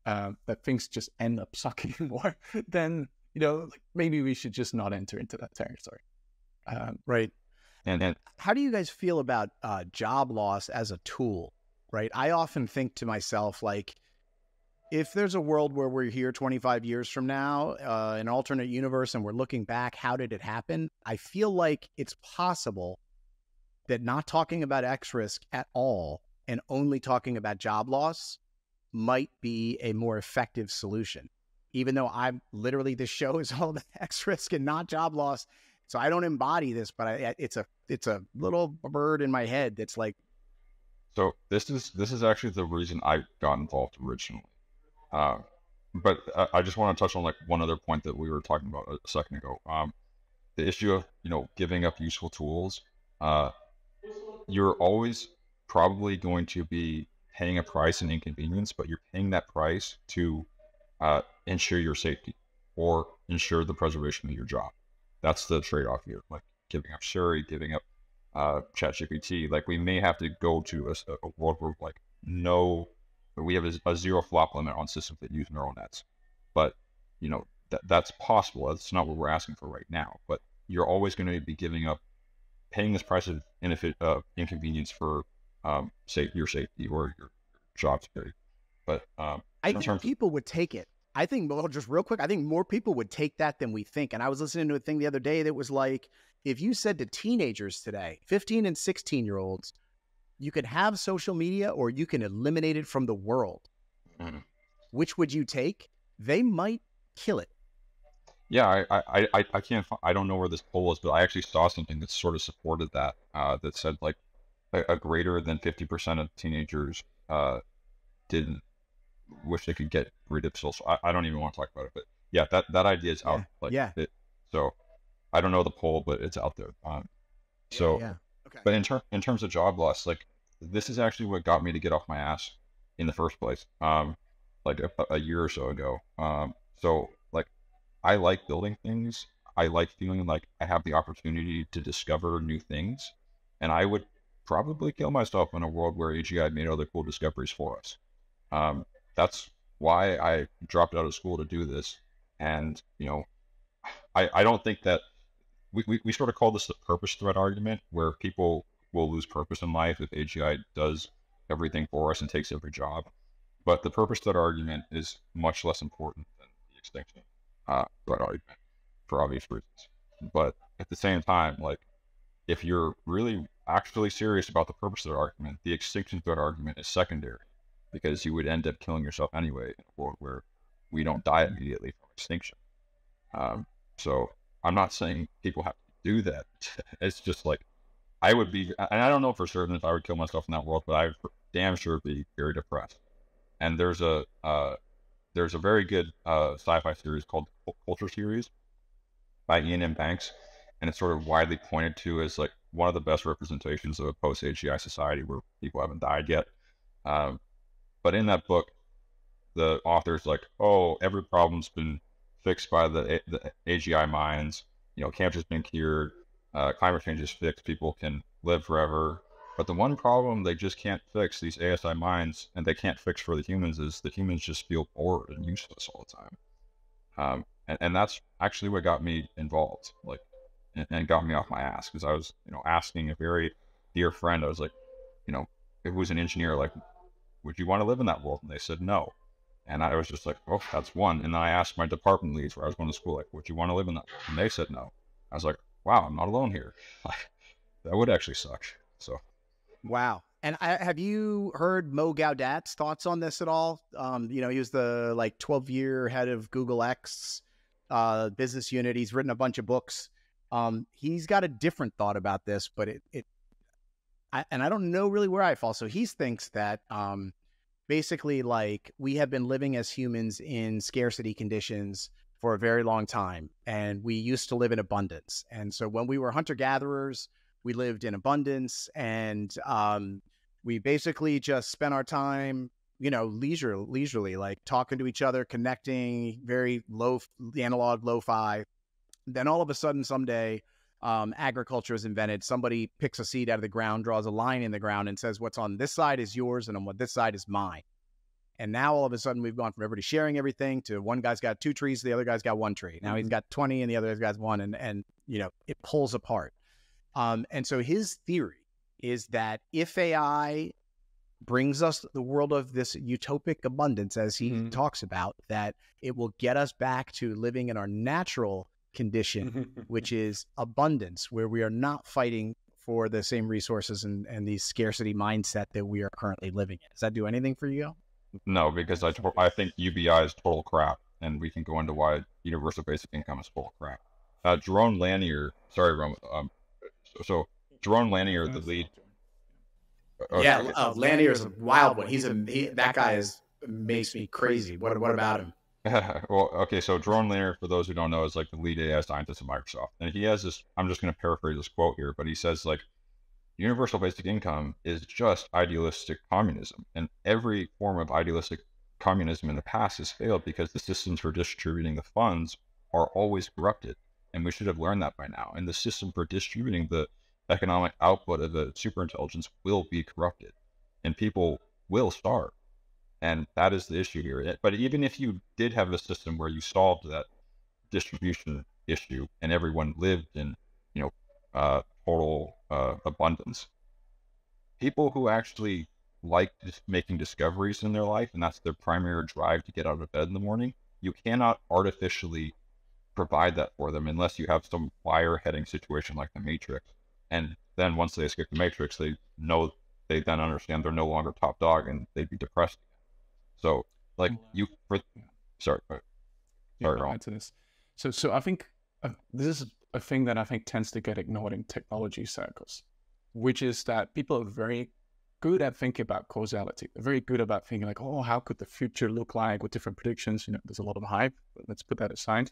that things just end up sucking more, then like maybe we should just not enter into that territory. Right. And how do you guys feel about job loss as a tool? Right. I often think to myself, like, if there's a world where we're here 25 years from now, an alternate universe, and we're looking back, how did it happen? I feel like it's possible that not talking about X risk at all and only talking about job loss might be a more effective solution. Even though this show is all about X risk and not job loss. So I don't embody this, but it's a little bird in my head that's like. So this is actually the reason I got involved originally. But I just want to touch on like one other point that we were talking about a second ago. The issue of giving up useful tools. You're always probably going to be paying a price and inconvenience, but you're paying that price to ensure your safety or ensure the preservation of your job. That's the trade-off here, like giving up Siri, giving up ChatGPT. Like we may have to go to a world where we have a zero flop limit on systems that use neural nets. But that's possible. That's not what we're asking for right now. But you're always going to be paying this price of inconvenience for your safety or your job security. But I think people would take it. I think, well, just real quick, I think more people would take that than we think. And I was listening to a thing the other day that was like, if you said to teenagers today, 15 and 16-year-olds, you could have social media or you can eliminate it from the world. Mm-hmm. Which would you take? They might kill it. Yeah, I can't, I don't know where this poll is, but I actually saw something that sort of supported that, that said like a greater than 50% of teenagers didn't wish they could get rid of social. I don't even want to talk about it, but yeah, that idea is out. So I don't know the poll, but it's out there. Okay. But in terms of job loss, like this is actually what got me to get off my ass in the first place. Like a year or so ago. So like I like building things. I like feeling like I have the opportunity to discover new things, and I would probably kill myself in a world where AGI made other cool discoveries for us. That's why I dropped out of school to do this. And, I don't think that we sort of call this the purpose threat argument, where people will lose purpose in life if AGI does everything for us and takes every job. But the purpose threat argument is much less important than the extinction threat argument for obvious reasons. But at the same time, like if you're really actually serious about the purpose threat argument, the extinction threat argument is secondary, because you would end up killing yourself anyway in a world where we don't die immediately from extinction. So I'm not saying people have to do that. It's just like, I would be, and I don't know for certain if I would kill myself in that world, but I would damn sure be very depressed. And there's a very good sci-fi series called Culture Series by Ian M. Banks, and it's sort of widely pointed to as like one of the best representations of a post-AGI society where people haven't died yet. But in that book, the author's like, oh, every problem's been fixed by the AGI minds. Cancer's been cured. Climate change is fixed. People can live forever. But the one problem they just can't fix, these ASI minds, and they can't fix for the humans, is the humans just feel bored and useless all the time. And that's actually what got me involved, like, and got me off my ass, because I was, asking a very dear friend, I was like, who was an engineer, like, would you want to live in that world? And they said no. And I was just like, oh, that's one. And then I asked my department leads where I was going to school, like, would you want to live in that world? And they said no. I was like, wow, I'm not alone here. That would actually suck. So. Wow. And have you heard Mo Gaudat's thoughts on this at all? He was the 12-year head of Google X business unit. He's written a bunch of books. He's got a different thought about this, but I don't know really where I fall. So he thinks that basically, like, we have been living as humans in scarcity conditions for a very long time, and we used to live in abundance. And so when we were hunter-gatherers, we lived in abundance, and we basically just spent our time, leisurely, like talking to each other, connecting, very low, analog, lo-fi. Then all of a sudden, someday, agriculture is invented. Somebody picks a seed out of the ground, draws a line in the ground, and says, what's on this side is yours, and on this side is mine. And now all of a sudden, we've gone from everybody sharing everything to one guy's got 2 trees, the other guy's got 1 tree. Now he's got 20, and the other guy's 1, and it pulls apart. And so his theory is that if AI brings us the world of this utopic abundance, as he talks about, that it will get us back to living in our natural condition, which is abundance, where we are not fighting for the same resources and the scarcity mindset that we are currently living in. Does that do anything for you? No, because I think UBI is total crap, and we can go into why universal basic income is total crap. Jerome Lanier, sorry, So Jerome Lanier, the lead. Lanier is a wild one. That guy makes me crazy. What about him? Well, okay, so Jerome Lanier, for those who don't know, is like the lead AI scientist at Microsoft. And he has this, I'm just going to paraphrase this quote here, but he says, like, universal basic income is just idealistic communism. And every form of idealistic communism in the past has failed because the systems for distributing the funds are always corrupted. And we should have learned that by now. And the system for distributing the economic output of the superintelligence will be corrupted, and people will starve. And that is the issue here. But even if you did have a system where you solved that distribution issue and everyone lived in, total abundance, people who actually like making discoveries in their life, and that's their primary drive to get out of bed in the morning, you cannot artificially provide that for them unless you have some wire-heading situation like the Matrix. And then once they escape the Matrix, they then understand they're no longer top dog, and they'd be depressed again. So, like, sorry, Ron. So I think this is a thing that I think tends to get ignored in technology circles, which is that people are very good at thinking about causality. They're very good about thinking like, oh, how could the future look like with different predictions? There's a lot of hype, but let's put that aside.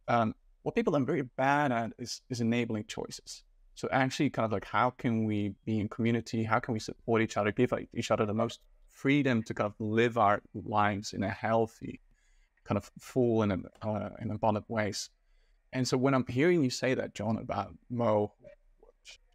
What people are very bad at is enabling choices. So actually kind of like, how can we be in community? How can we support each other, give each other the most freedom to kind of live our lives in a healthy, kind of full and in abundant ways? And so when I'm hearing you say that, John, about Mo,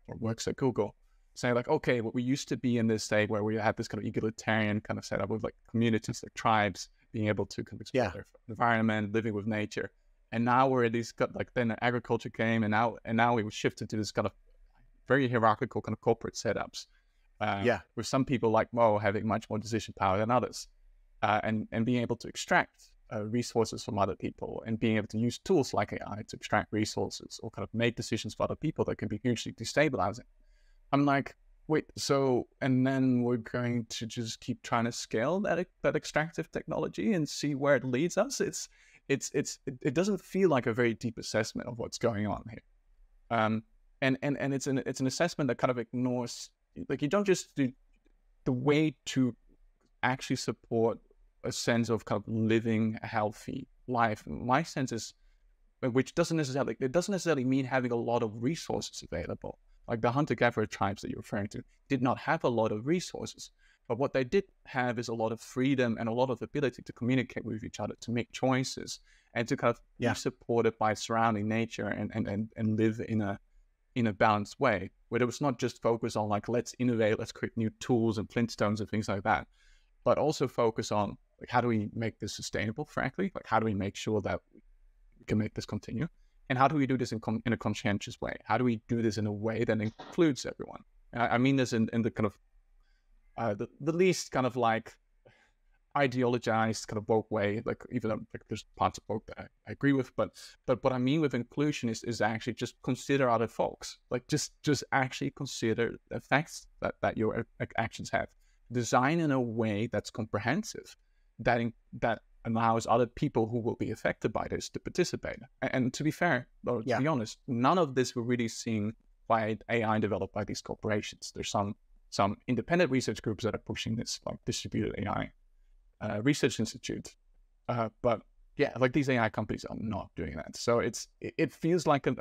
or works at Google, saying like, okay, what we used to be in this state where we had this kind of egalitarian kind of setup with like communities, like tribes, being able to kind of explore their environment, living with nature. And now we're at these, like, then agriculture came, and now we shifted to this kind of very hierarchical kind of corporate setups. With some people like Mo having much more decision power than others, and being able to extract resources from other people, and being able to use tools like AI to extract resources or kind of make decisions for other people that can be hugely destabilizing. I'm like, wait, so, and then we're going to just keep trying to scale that extractive technology and see where it leads us? It doesn't feel like a very deep assessment of what's going on here. And it's an assessment that kind of ignores, like, you don't just do the way to actually support a sense of kind of living a healthy life. My sense is, which doesn't necessarily mean having a lot of resources available. Like the hunter-gatherer tribes that you're referring to did not have a lot of resources, but what they did have is a lot of freedom and a lot of ability to communicate with each other, to make choices, and to kind of be supported by surrounding nature and live in a in a balanced way, where it was not just focus on like, let's innovate, let's create new tools and Flintstones and things like that, but also focus on like, how do we make this sustainable, frankly? Like, how do we make sure that we can make this continue? And how do we do this in a conscientious way? How do we do this in a way that includes everyone? I mean this in the kind of, the least kind of like ideologized kind of woke way, like even though like there's parts of woke that I agree with, but what I mean with inclusion is actually just consider other folks, like just actually consider the effects that your actions have. Design in a way that's comprehensive, that allows other people who will be affected by this to participate. And to be fair, or to be honest, none of this we're really seeing by AI developed by these corporations. There's some independent research groups that are pushing this, like distributed AI research institute, but yeah, like these AI companies are not doing that. So it feels like a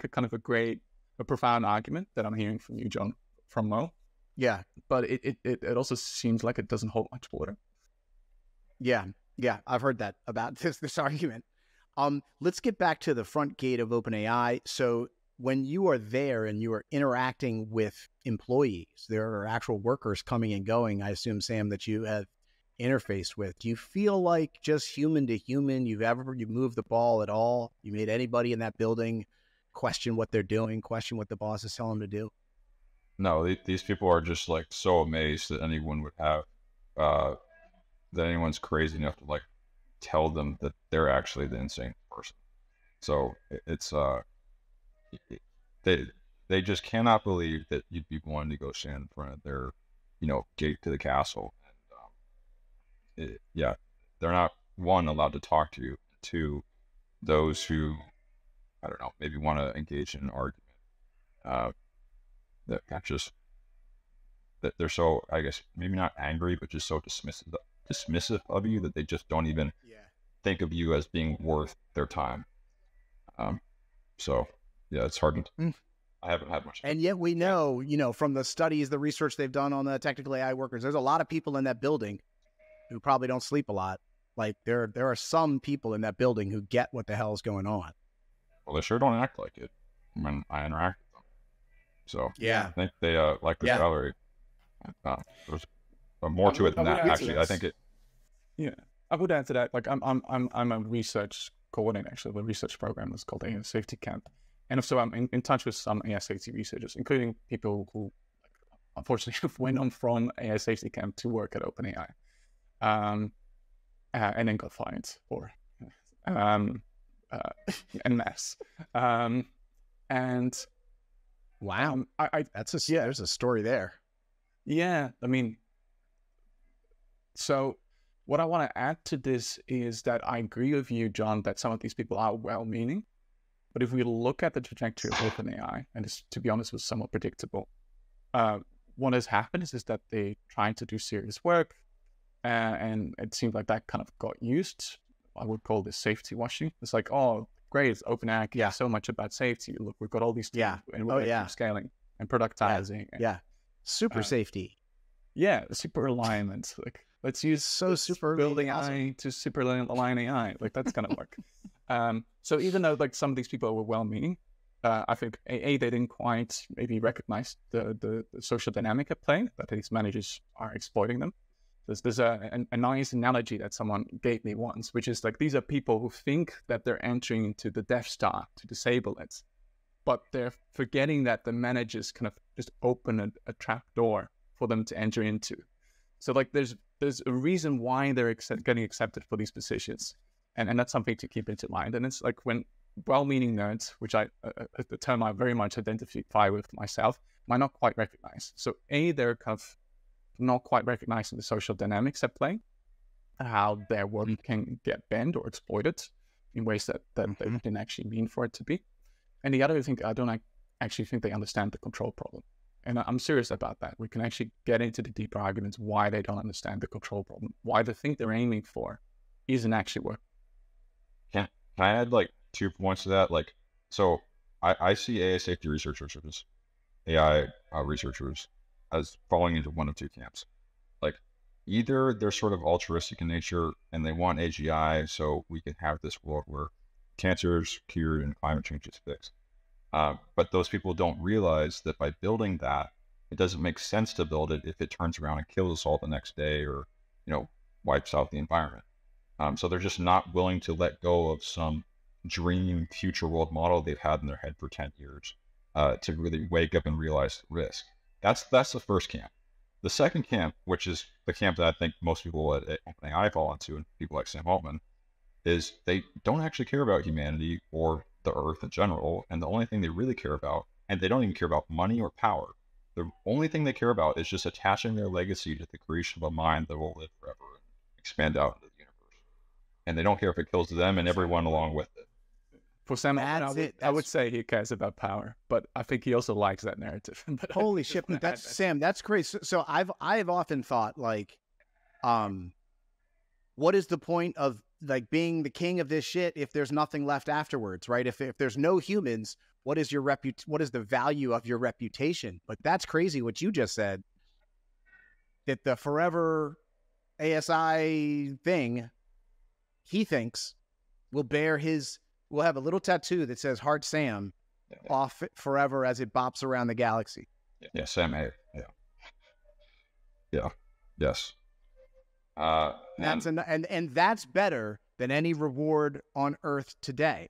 kind of a profound argument that I'm hearing from you, John, from Mo. Yeah, but it also seems like it doesn't hold much water. Yeah, I've heard that about this argument. Let's get back to the front gate of OpenAI. So when you are there and you are interacting with employees, there are actual workers coming and going, I assume, Sam, that you have interfaced with. Do you feel like just human to human, you moved the ball at all? You made anybody in that building question what they're doing, question what the boss is telling them to do? No, these people are just like so amazed that anyone would have, that anyone's crazy enough to like tell them that they're actually the insane person. So it's they just cannot believe that you'd be willing to go stand in front of their, gate to the castle. And they're not, one, allowed to talk to you. Two, those who, I don't know, maybe want to engage in an argument, that they're so, I guess, maybe not angry, but just so dismissive of you that they just don't even think of you as being worth their time. So yeah, it's hard to, I haven't had much. And yet we know, from the studies, the research they've done on the technical AI workers, there's a lot of people in that building who probably don't sleep a lot. Like there are some people in that building who get what the hell is going on. Well, they sure don't act like it when I interact with them. So yeah, I think they like the salary. There's more to it than that, actually. I think it. Yeah, I would add to that. Like I'm a research coordinator, actually, of a research program that's called AI Safety Camp, and so I'm in touch with some AI safety researchers, including people who, unfortunately, went on from AI Safety Camp to work at OpenAI, and then got fired for, en masse, and wow, there's a story there. Yeah, I mean, so what I want to add to this is that I agree with you, John, that some of these people are well-meaning, but if we look at the trajectory of OpenAI, and this, to be honest, was somewhat predictable, what has happened is that they're trying to do serious work, and it seems like that kind of got used. I would call this safety washing. It's like, oh, great, it's OpenAI cares so much about safety. Look, we've got all these tools, and we're scaling and productizing. Super safety. Yeah, super alignment. Like, let's use super building AI to super align AI. Like, that's gonna work. So even though like some of these people were well-meaning, I think they didn't quite maybe recognize the social dynamic at play, that these managers are exploiting them. There's a nice analogy that someone gave me once, which is like, these are people who think that they're entering into the Death Star to disable it, but they're forgetting that the managers kind of just open a trap door for them to enter into. So like there's a reason why they're getting accepted for these positions, and that's something to keep into mind. And it's like when well-meaning nerds, which the term I very much identify with myself, might not quite recognize. So they're kind of not quite recognizing the social dynamics at play, how their work can get bent or exploited in ways that they didn't actually mean for it to be. And the other thing, I don't actually think they understand the control problem. And I'm serious about that. We can actually get into the deeper arguments why they don't understand the control problem, why the thing they're aiming for isn't actually working. Can I add like 2 points to that? Like, so I see AI safety researchers, AI researchers, as falling into one of two camps. Like, either they're sort of altruistic in nature and they want AGI so we can have this world where cancer is cured and climate change is fixed. But those people don't realize that by building that, it doesn't make sense to build it if it turns around and kills us all the next day, or, wipes out the environment. So they're just not willing to let go of some dream future world model they've had in their head for 10 years to really wake up and realize the risk. That's the first camp. The second camp, which is the camp that I think most people at OpenAI fall into, and people like Sam Altman, is they don't actually care about humanity or the earth in general. And the only thing they really care about, and they don't even care about money or power, the only thing they care about is just attaching their legacy to the creation of a mind that will live forever and expand out into the universe. And they don't care if it kills them and everyone along with it. For Sam, I would say he cares about power, but I think he also likes that narrative. Holy shit, Sam, that's great. So I've often thought, like, what is the point of like being the king of this shit if there's nothing left afterwards, right? If there's no humans, what is the value of your reputation? But that's crazy what you just said, that the forever ASI thing, he thinks will have a little tattoo that says Hard Sam off it forever as it bops around the galaxy. Yeah, Sam A. Yeah. Yes. And that's better than any reward on Earth today.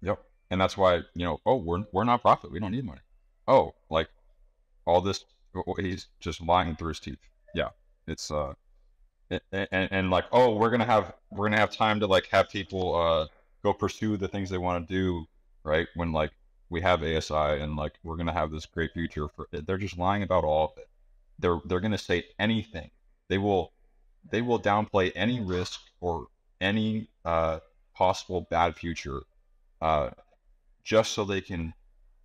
Yep. And that's why, we're not profit. We don't need money. Oh, like all this, he's just lying through his teeth. Yeah. It's, and like, oh, we're going to have time to like have people, go pursue the things they want to do. Right. When like we have ASI and like, we're going to have this great future they're just lying about all of it. They're going to say anything. They will downplay any risk or any possible bad future just so they can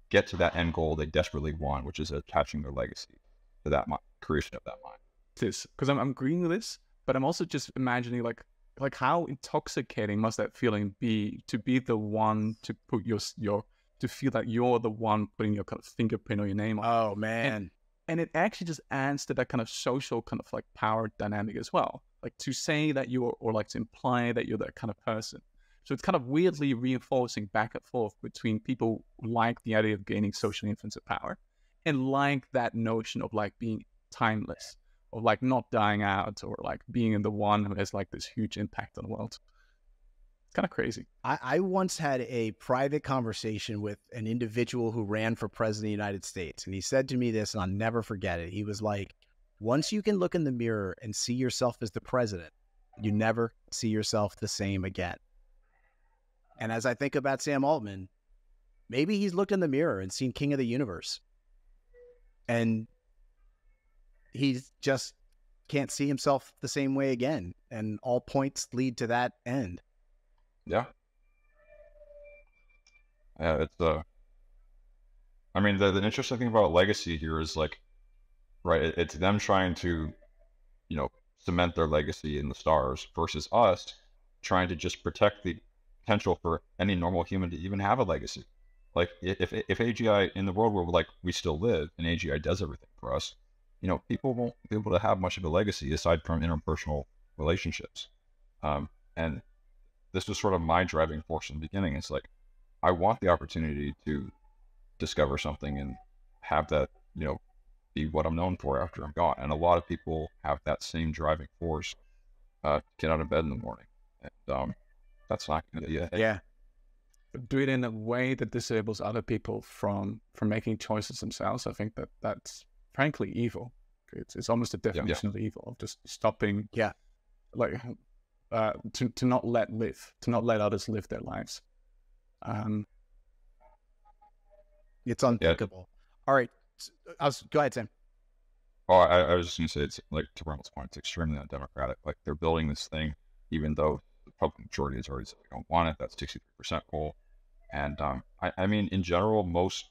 get to that end goal they desperately want, which is attaching their legacy to that creation of that mind. Because I'm agreeing with this, but I'm also just imagining like how intoxicating must that feeling be to be the one to put to feel that you're the one putting your kind of fingerprint or your name on. Oh man. And it actually just adds to that kind of social kind of like power dynamic as well. Like to say that or like to imply that you're that kind of person. So it's kind of weirdly reinforcing back and forth between people who like the idea of gaining social influence and power and like that notion of like being timeless or like not dying out or like being the one who has like this huge impact on the world. It's kind of crazy. I once had a private conversation with an individual who ran for president of the United States. And he said to me this, and I'll never forget it. He was like, once you can look in the mirror and see yourself as the president, you never see yourself the same again. And as I think about Sam Altman, maybe he's looked in the mirror and seen King of the Universe. And he just can't see himself the same way again. And all points lead to that end. Yeah. Yeah, it's I mean, the interesting thing about legacy here is like, right, it's them trying to, cement their legacy in the stars versus us trying to just protect the potential for any normal human to even have a legacy. Like if AGI in the world where like we still live and AGI does everything for us, people won't be able to have much of a legacy aside from interpersonal relationships. And this was sort of my driving force in the beginning. It's like, I want the opportunity to discover something and have that, be what I'm known for after I'm gone. And a lot of people have that same driving force, get out of bed in the morning. And that's not going to be it. Yeah. Do it in a way that disables other people from making choices themselves. I think that's frankly evil. It's almost a definition of evil, of just stopping. Yeah. Like, to not let others live their lives. It's unthinkable. All right. Go ahead, Sam. Oh, I was just going to say, it's like, to Remmelt's point, it's extremely undemocratic. Like, they're building this thing, even though the public majority has already said we don't want it. That's 63% goal. And I mean, in general, most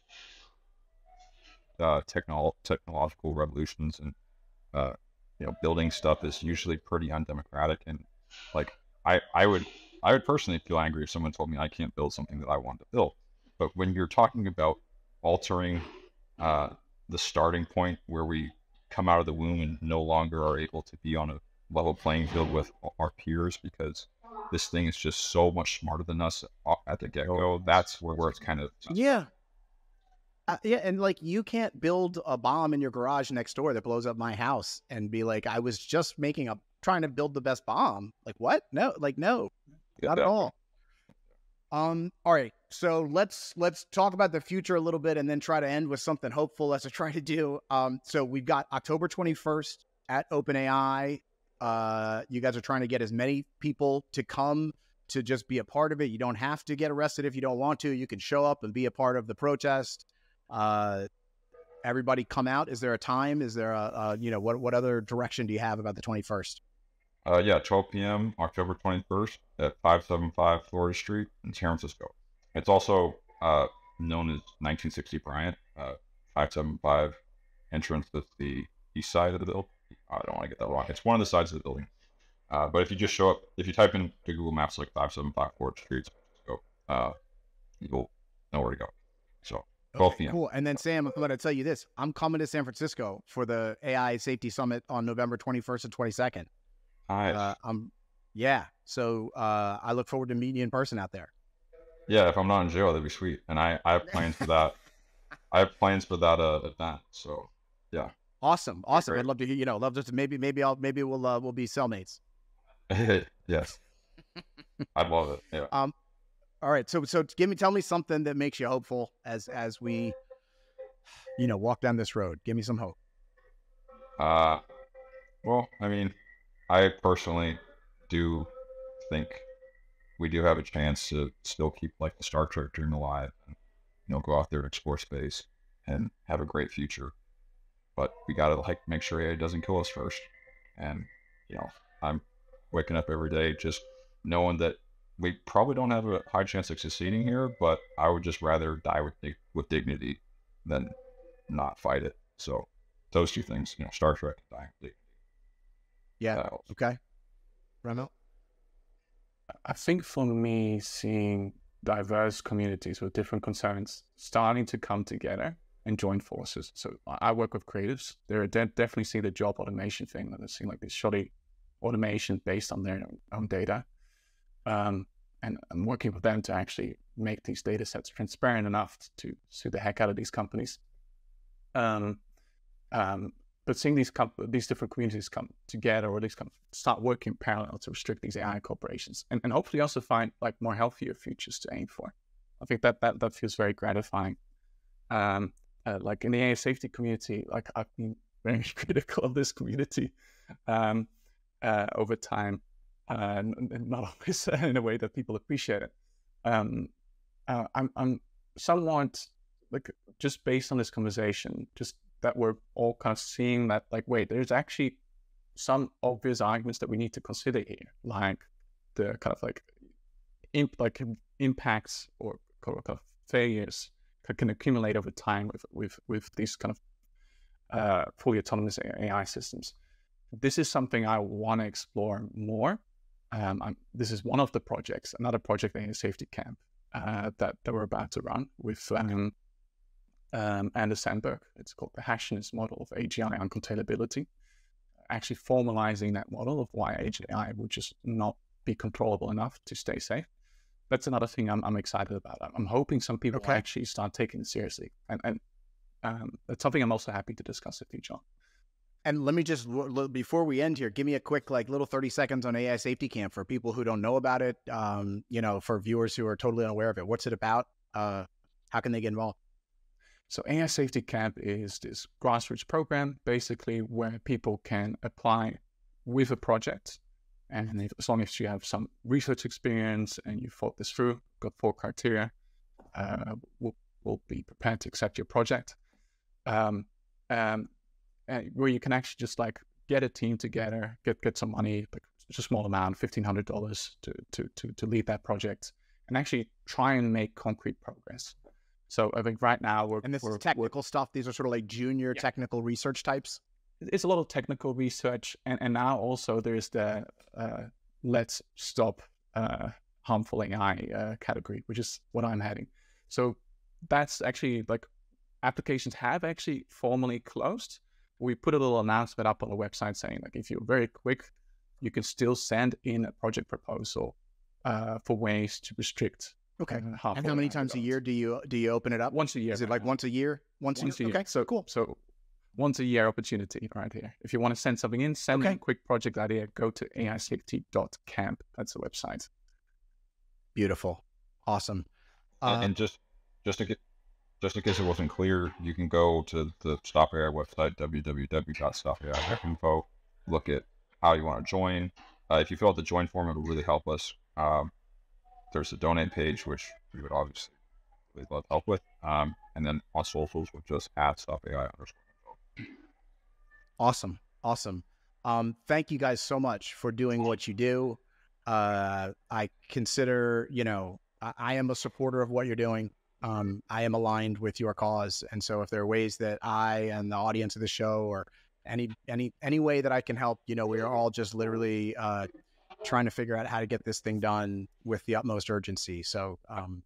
technological revolutions and building stuff is usually pretty undemocratic. And like, I would personally feel angry if someone told me I can't build something that I want to build. But when you're talking about altering the starting point where we come out of the womb and no longer are able to be on a level playing field with our peers because this thing is just so much smarter than us at the get-go, that's where it's kind of... Yeah. Yeah, and like you can't build a bomb in your garage next door that blows up my house and be like, I was just trying to build the best bomb. Like what? No, not at all. All right. So let's talk about the future a little bit and then try to end with something hopeful as I try to do. So we've got October 21st at OpenAI. You guys are trying to get as many people to come to just be a part of it. You don't have to get arrested if you don't want to. You can show up and be a part of the protest. Everybody come out. Is there a time? Is there what other direction do you have about the 21st? Yeah, 12 p.m. October 21st at 575 Florida Street in San Francisco. It's also known as 1960 Bryant. 575 entrance is the east side of the building. I don't want to get that wrong. It's one of the sides of the building. But if you just show up, if you type into Google Maps like 575 Florida Street, you'll know where to go. So 12 p.m. Cool. And then Sam, I'm going to tell you this. I'm coming to San Francisco for the AI Safety Summit on November 21st and 22nd. Nice. So I look forward to meeting you in person out there. Yeah, if I'm not in jail, that'd be sweet. And I have plans for that. I have plans for that event. So yeah. Awesome. I'd love to hear. Love just maybe we'll be cellmates. Yes. I'd love it. Yeah. All right. So tell me something that makes you hopeful as we, walk down this road. Give me some hope. Well, I mean, I personally do think we do have a chance to still keep like the Star Trek dream alive and, go out there and explore space and have a great future. But we got to make sure AI doesn't kill us first. And, I'm waking up every day just knowing that we probably don't have a high chance of succeeding here, but I would just rather die with dignity than not fight it. So those two things, Star Trek and dying with dignity. Yeah. Okay. Remmelt? I think for me, seeing diverse communities with different concerns starting to come together and join forces. So I work with creatives. They're definitely seeing the job automation thing. They're seeing like this shoddy automation based on their own data. And I'm working with them to actually make these data sets transparent enough to sue the heck out of these companies. But seeing these different communities come together, or at least start working parallel to restrict these AI corporations, and hopefully also find like more healthier futures to aim for. I think that feels very gratifying. Like in the AI safety community, like I've been very critical of this community over time, and not always in a way that people appreciate it. I'm somewhat like, just based on this conversation, just that we're all kind of seeing that, like, wait, there's actually some obvious arguments that we need to consider here, like the kind of like impacts or kind of failures can accumulate over time with these kind of fully autonomous AI systems. This is something I want to explore more. This is one of the projects, another project in a safety camp that we're about to run with Anders Sandberg. It's called the hashness model of AGI uncontrollability, actually formalizing that model of why AGI would just not be controllable enough to stay safe. That's another thing I'm excited about. I'm hoping some people actually start taking it seriously. And that's something I'm also happy to discuss with you, John. And let me just, before we end here, give me a quick, like, little 30 seconds on AI Safety Camp for people who don't know about it, for viewers who are totally unaware of it. What's it about? How can they get involved? So AI Safety Camp is this grassroots program, basically, where people can apply with a project. And as long as you have some research experience and you thought this through, got 4 criteria, we'll be prepared to accept your project. Where you can actually just like get a team together, get some money, like just a small amount, $1,500 to lead that project, and actually try and make concrete progress. So I think right now this is technical stuff. These are sort of like junior technical research types. It's a lot of technical research, and now also there's the let's stop harmful AI category, which is what I'm heading. So that's actually like applications have actually formally closed. We put a little announcement up on the website saying, like, if you're very quick, you can still send in a project proposal for ways to restrict Okay. And how many times a year do you open it up? Once a year. Is it like once a year? Once a year. Okay. So cool. So once a year opportunity right here. If you want to send something in, send me a quick project idea, go to aisafety.camp. That's the website. Beautiful. Awesome. And just in case it wasn't clear, you can go to the Stop AI website, www.stopai.info, look at how you want to join. If you fill out the join form, it'll really help us. There's a donate page, which we would obviously really love help with. And then on socials, with just @StopAI_info. Awesome. Thank you guys so much for doing what you do. I consider, I am a supporter of what you're doing. I am aligned with your cause. And so if there are ways that I and the audience of the show or any way that I can help, we are all just literally trying to figure out how to get this thing done with the utmost urgency. So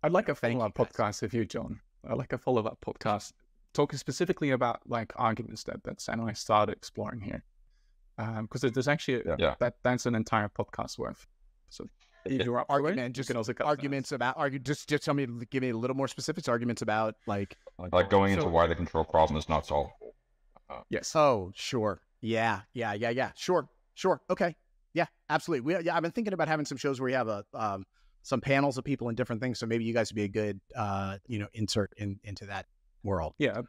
I'd like a follow-up podcast with you, John. I'd like a follow-up podcast talking specifically about like arguments that Sam and I started exploring here. Because there's actually that's an entire podcast worth. So if you're up for it, you can also cut arguments about just tell me, give me a little more specifics. Arguments about like going into why the control problem is not solvable. Yes. Oh, sure. Yeah. Sure. Okay. Yeah, absolutely. I've been thinking about having some shows where we have some panels of people in different things. So maybe you guys would be a good insert into that world. Yeah.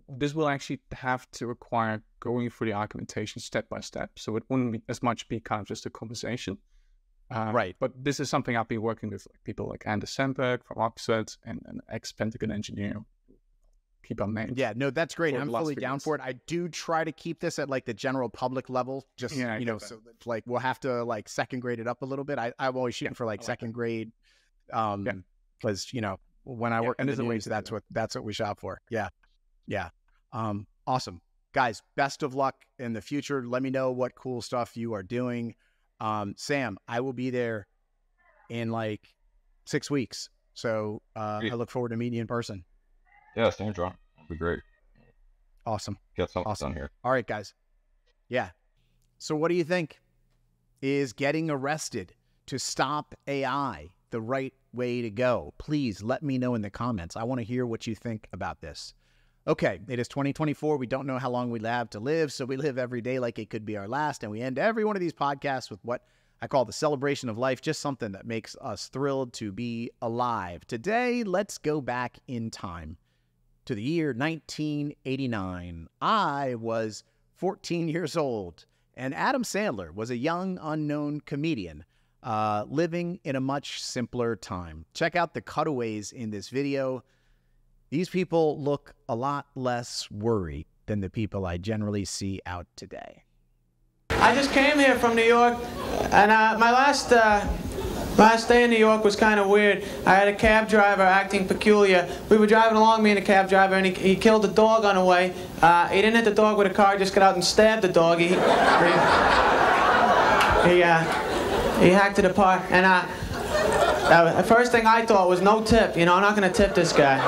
This will actually have to require going through the argumentation step by step. So it wouldn't be as much be kind of just a conversation. Right. But this is something I've been working with people like Anders Semberg from Oxford and an ex-Pentagon engineer. Keep on name. Yeah, no, that's great. I'm fully down for it. I do try to keep this at like the general public level, just, so that, like we'll have to like second grade it up a little bit. I'm always shooting for like second grade. Because, when I work in the news, that's what we shop for. Yeah. Awesome. Guys, best of luck in the future. Let me know what cool stuff you are doing. Sam, I will be there in like 6 weeks. So I look forward to meeting you in person. Yeah, same, John. It'll be great. Awesome. Get something done here. All right, guys. Yeah. So what do you think? Is getting arrested to stop AI the right way to go? Please let me know in the comments. I want to hear what you think about this. Okay, it is 2024. We don't know how long we have to live, so we live every day like it could be our last, and we end every one of these podcasts with what I call the celebration of life, just something that makes us thrilled to be alive. Today, let's go back in time to the year 1989. I was 14 years old, and Adam Sandler was a young, unknown comedian living in a much simpler time. Check out the cutaways in this video. These people look a lot less worried than the people I generally see out today. I just came here from New York, and my last day in New York was kind of weird. I had a cab driver acting peculiar. We were driving along, me and a cab driver, and he killed a dog on the way. He didn't hit the dog with a car, just got out and stabbed the dog. He hacked it apart, and the first thing I thought was no tip. I'm not going to tip this guy,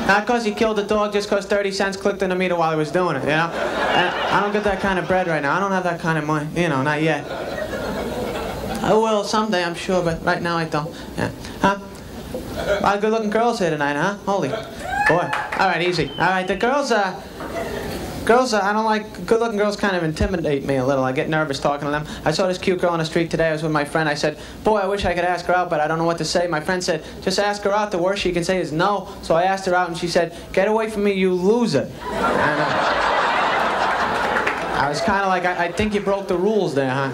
Not because he killed the dog, just because 30 cents clicked in the meter while he was doing it, And I don't get that kind of bread right now. I don't have that kind of money, not yet. I will someday, I'm sure, but right now I don't. Yeah. Huh? A lot of good-looking girls here tonight, huh? Holy boy. All right, easy. All right, the girls, I don't like, good-looking girls kind of intimidate me a little. I get nervous talking to them. I saw this cute girl on the street today. I was with my friend. I said, boy, I wish I could ask her out, but I don't know what to say. My friend said, just ask her out. The worst she can say is no. So I asked her out, and she said, get away from me, you loser. And, I was kind of like, I think you broke the rules there, huh?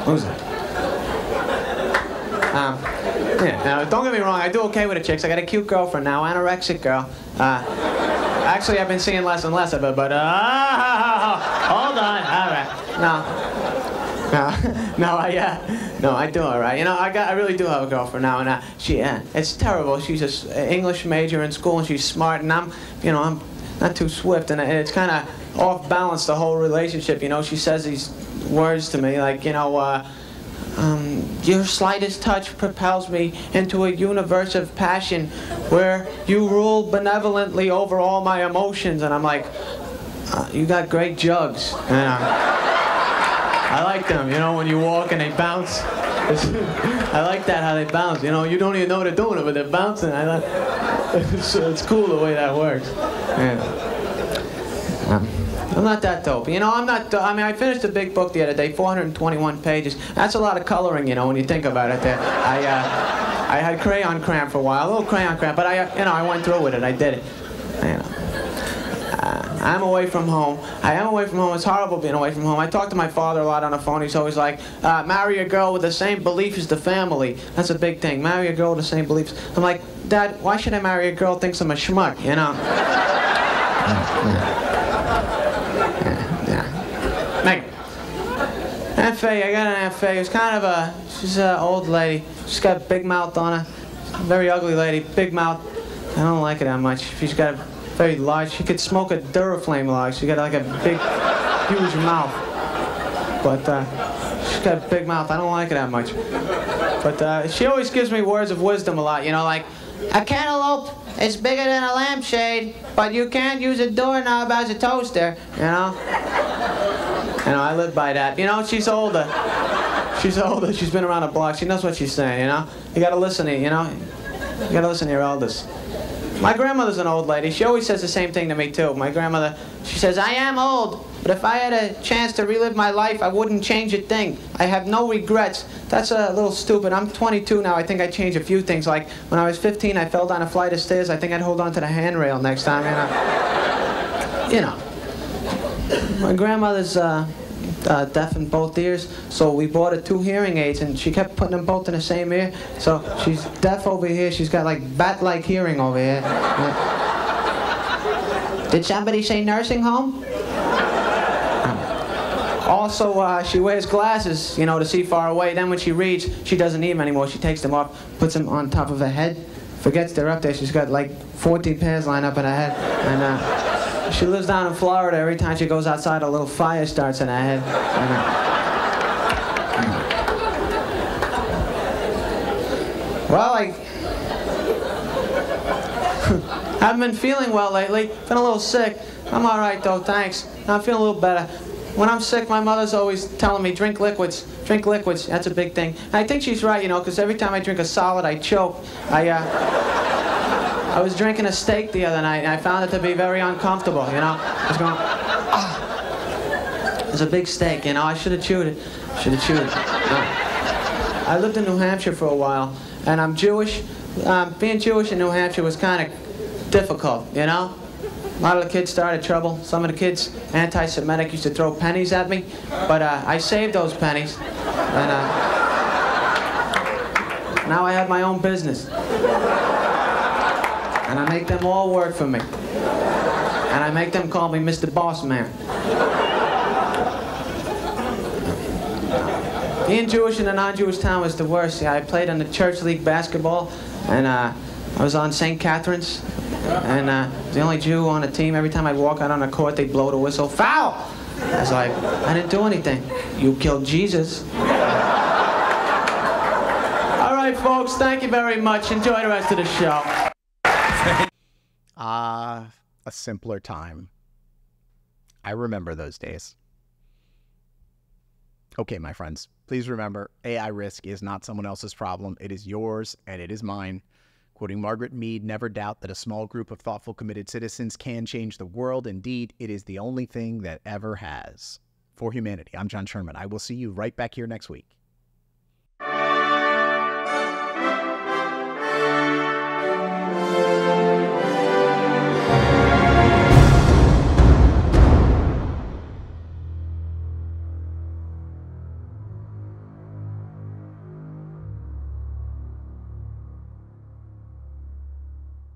Loser. Now, don't get me wrong. I do okay with the chicks. I got a cute girlfriend now, anorexic girl. Actually, I've been seeing less and less of it, but, hold on, all right. No, I do all right. I really do have a girlfriend now, and it's terrible. She's an English major in school, and she's smart, and I'm not too swift, and it's kind of off balance, the whole relationship. She says these words to me, like, your slightest touch propels me into a universe of passion where you rule benevolently over all my emotions. And I'm like, you got great jugs. I like them, when you walk and they bounce. I like that, how they bounce. You know, you don't even know what they're doing, but they're bouncing. It's cool the way that works. Yeah. I'm not that dope. You know, I'm not, I mean, I finished a big book the other day, 421 pages. That's a lot of coloring, you know, when you think about it there. I had crayon cramp for a while, a little crayon cramp, but I went through with it. I did it. You know. I'm away from home. I am away from home. It's horrible being away from home. I talk to my father a lot on the phone. He's always like, marry a girl with the same beliefs as the family. That's a big thing. Marry a girl with the same beliefs. I'm like, Dad, why should I marry a girl who thinks I'm a schmuck, you know? Meg. Aunt Faye, I got an Aunt Faye. She's an old lady. She's got a big mouth on her. Very ugly lady, big mouth. I don't like it that much. She's got a very large, she could smoke a Duraflame log. She got like a big, huge mouth. But she's got a big mouth. I don't like it that much. But she always gives me words of wisdom a lot, you know, like, a cantaloupe is bigger than a lampshade, but you can't use a doorknob as a toaster, you know? You know, I live by that. You know, she's older. She's older. She's been around the block. She knows what she's saying, you know? You gotta listen to, you know? You gotta listen to your elders. My grandmother's an old lady. She always says the same thing to me, too. My grandmother, she says, I am old, but if I had a chance to relive my life, I wouldn't change a thing. I have no regrets. That's a little stupid. I'm 22 now. I think I changed a few things. Like, when I was 15, I fell down a flight of stairs. I think I'd hold on to the handrail next time, you know. My grandmother's deaf in both ears, so we bought her 2 hearing aids, and she kept putting them both in the same ear. So she's deaf over here. She's got like bat-like hearing over here. Yeah. Did somebody say nursing home? Also, she wears glasses, you know, to see far away. Then when she reads, she doesn't need them anymore. She takes them off, puts them on top of her head, forgets they're up there. She's got like 14 pairs lined up in her head, and she lives down in Florida. Every time she goes outside, a little fire starts in her head. Well, I haven't been feeling well lately. Been a little sick. I'm all right, though, thanks. I'm feeling a little better. When I'm sick, my mother's always telling me, drink liquids. Drink liquids. That's a big thing. And I think she's right, you know, because every time I drink a solid, I choke. I was drinking a steak the other night, and I found it to be very uncomfortable, you know? I was going, ah. It was a big steak, you know? I should have chewed it. Should have chewed it. No. I lived in New Hampshire for a while, and I'm Jewish. Being Jewish in New Hampshire was kind of difficult, you know? A lot of the kids started trouble. Some of the kids, anti-Semitic, used to throw pennies at me, but I saved those pennies, and now I have my own business. And I make them all work for me. And I make them call me Mr. Boss Man. Being Jewish in a non-Jewish town was the worst. Yeah, I played in the church league basketball, and I was on St. Catherine's, and the only Jew on the team. Every time I'd walk out on the court, they'd blow the whistle. Foul! I was like, I didn't do anything. You killed Jesus. All right, folks, thank you very much. Enjoy the rest of the show. A simpler time. I remember those days. Okay, my friends, please remember, AI risk is not someone else's problem. It is yours and it is mine. Quoting Margaret Mead, never doubt that a small group of thoughtful, committed citizens can change the world. Indeed, it is the only thing that ever has. For humanity, I'm John Sherman. I will see you right back here next week.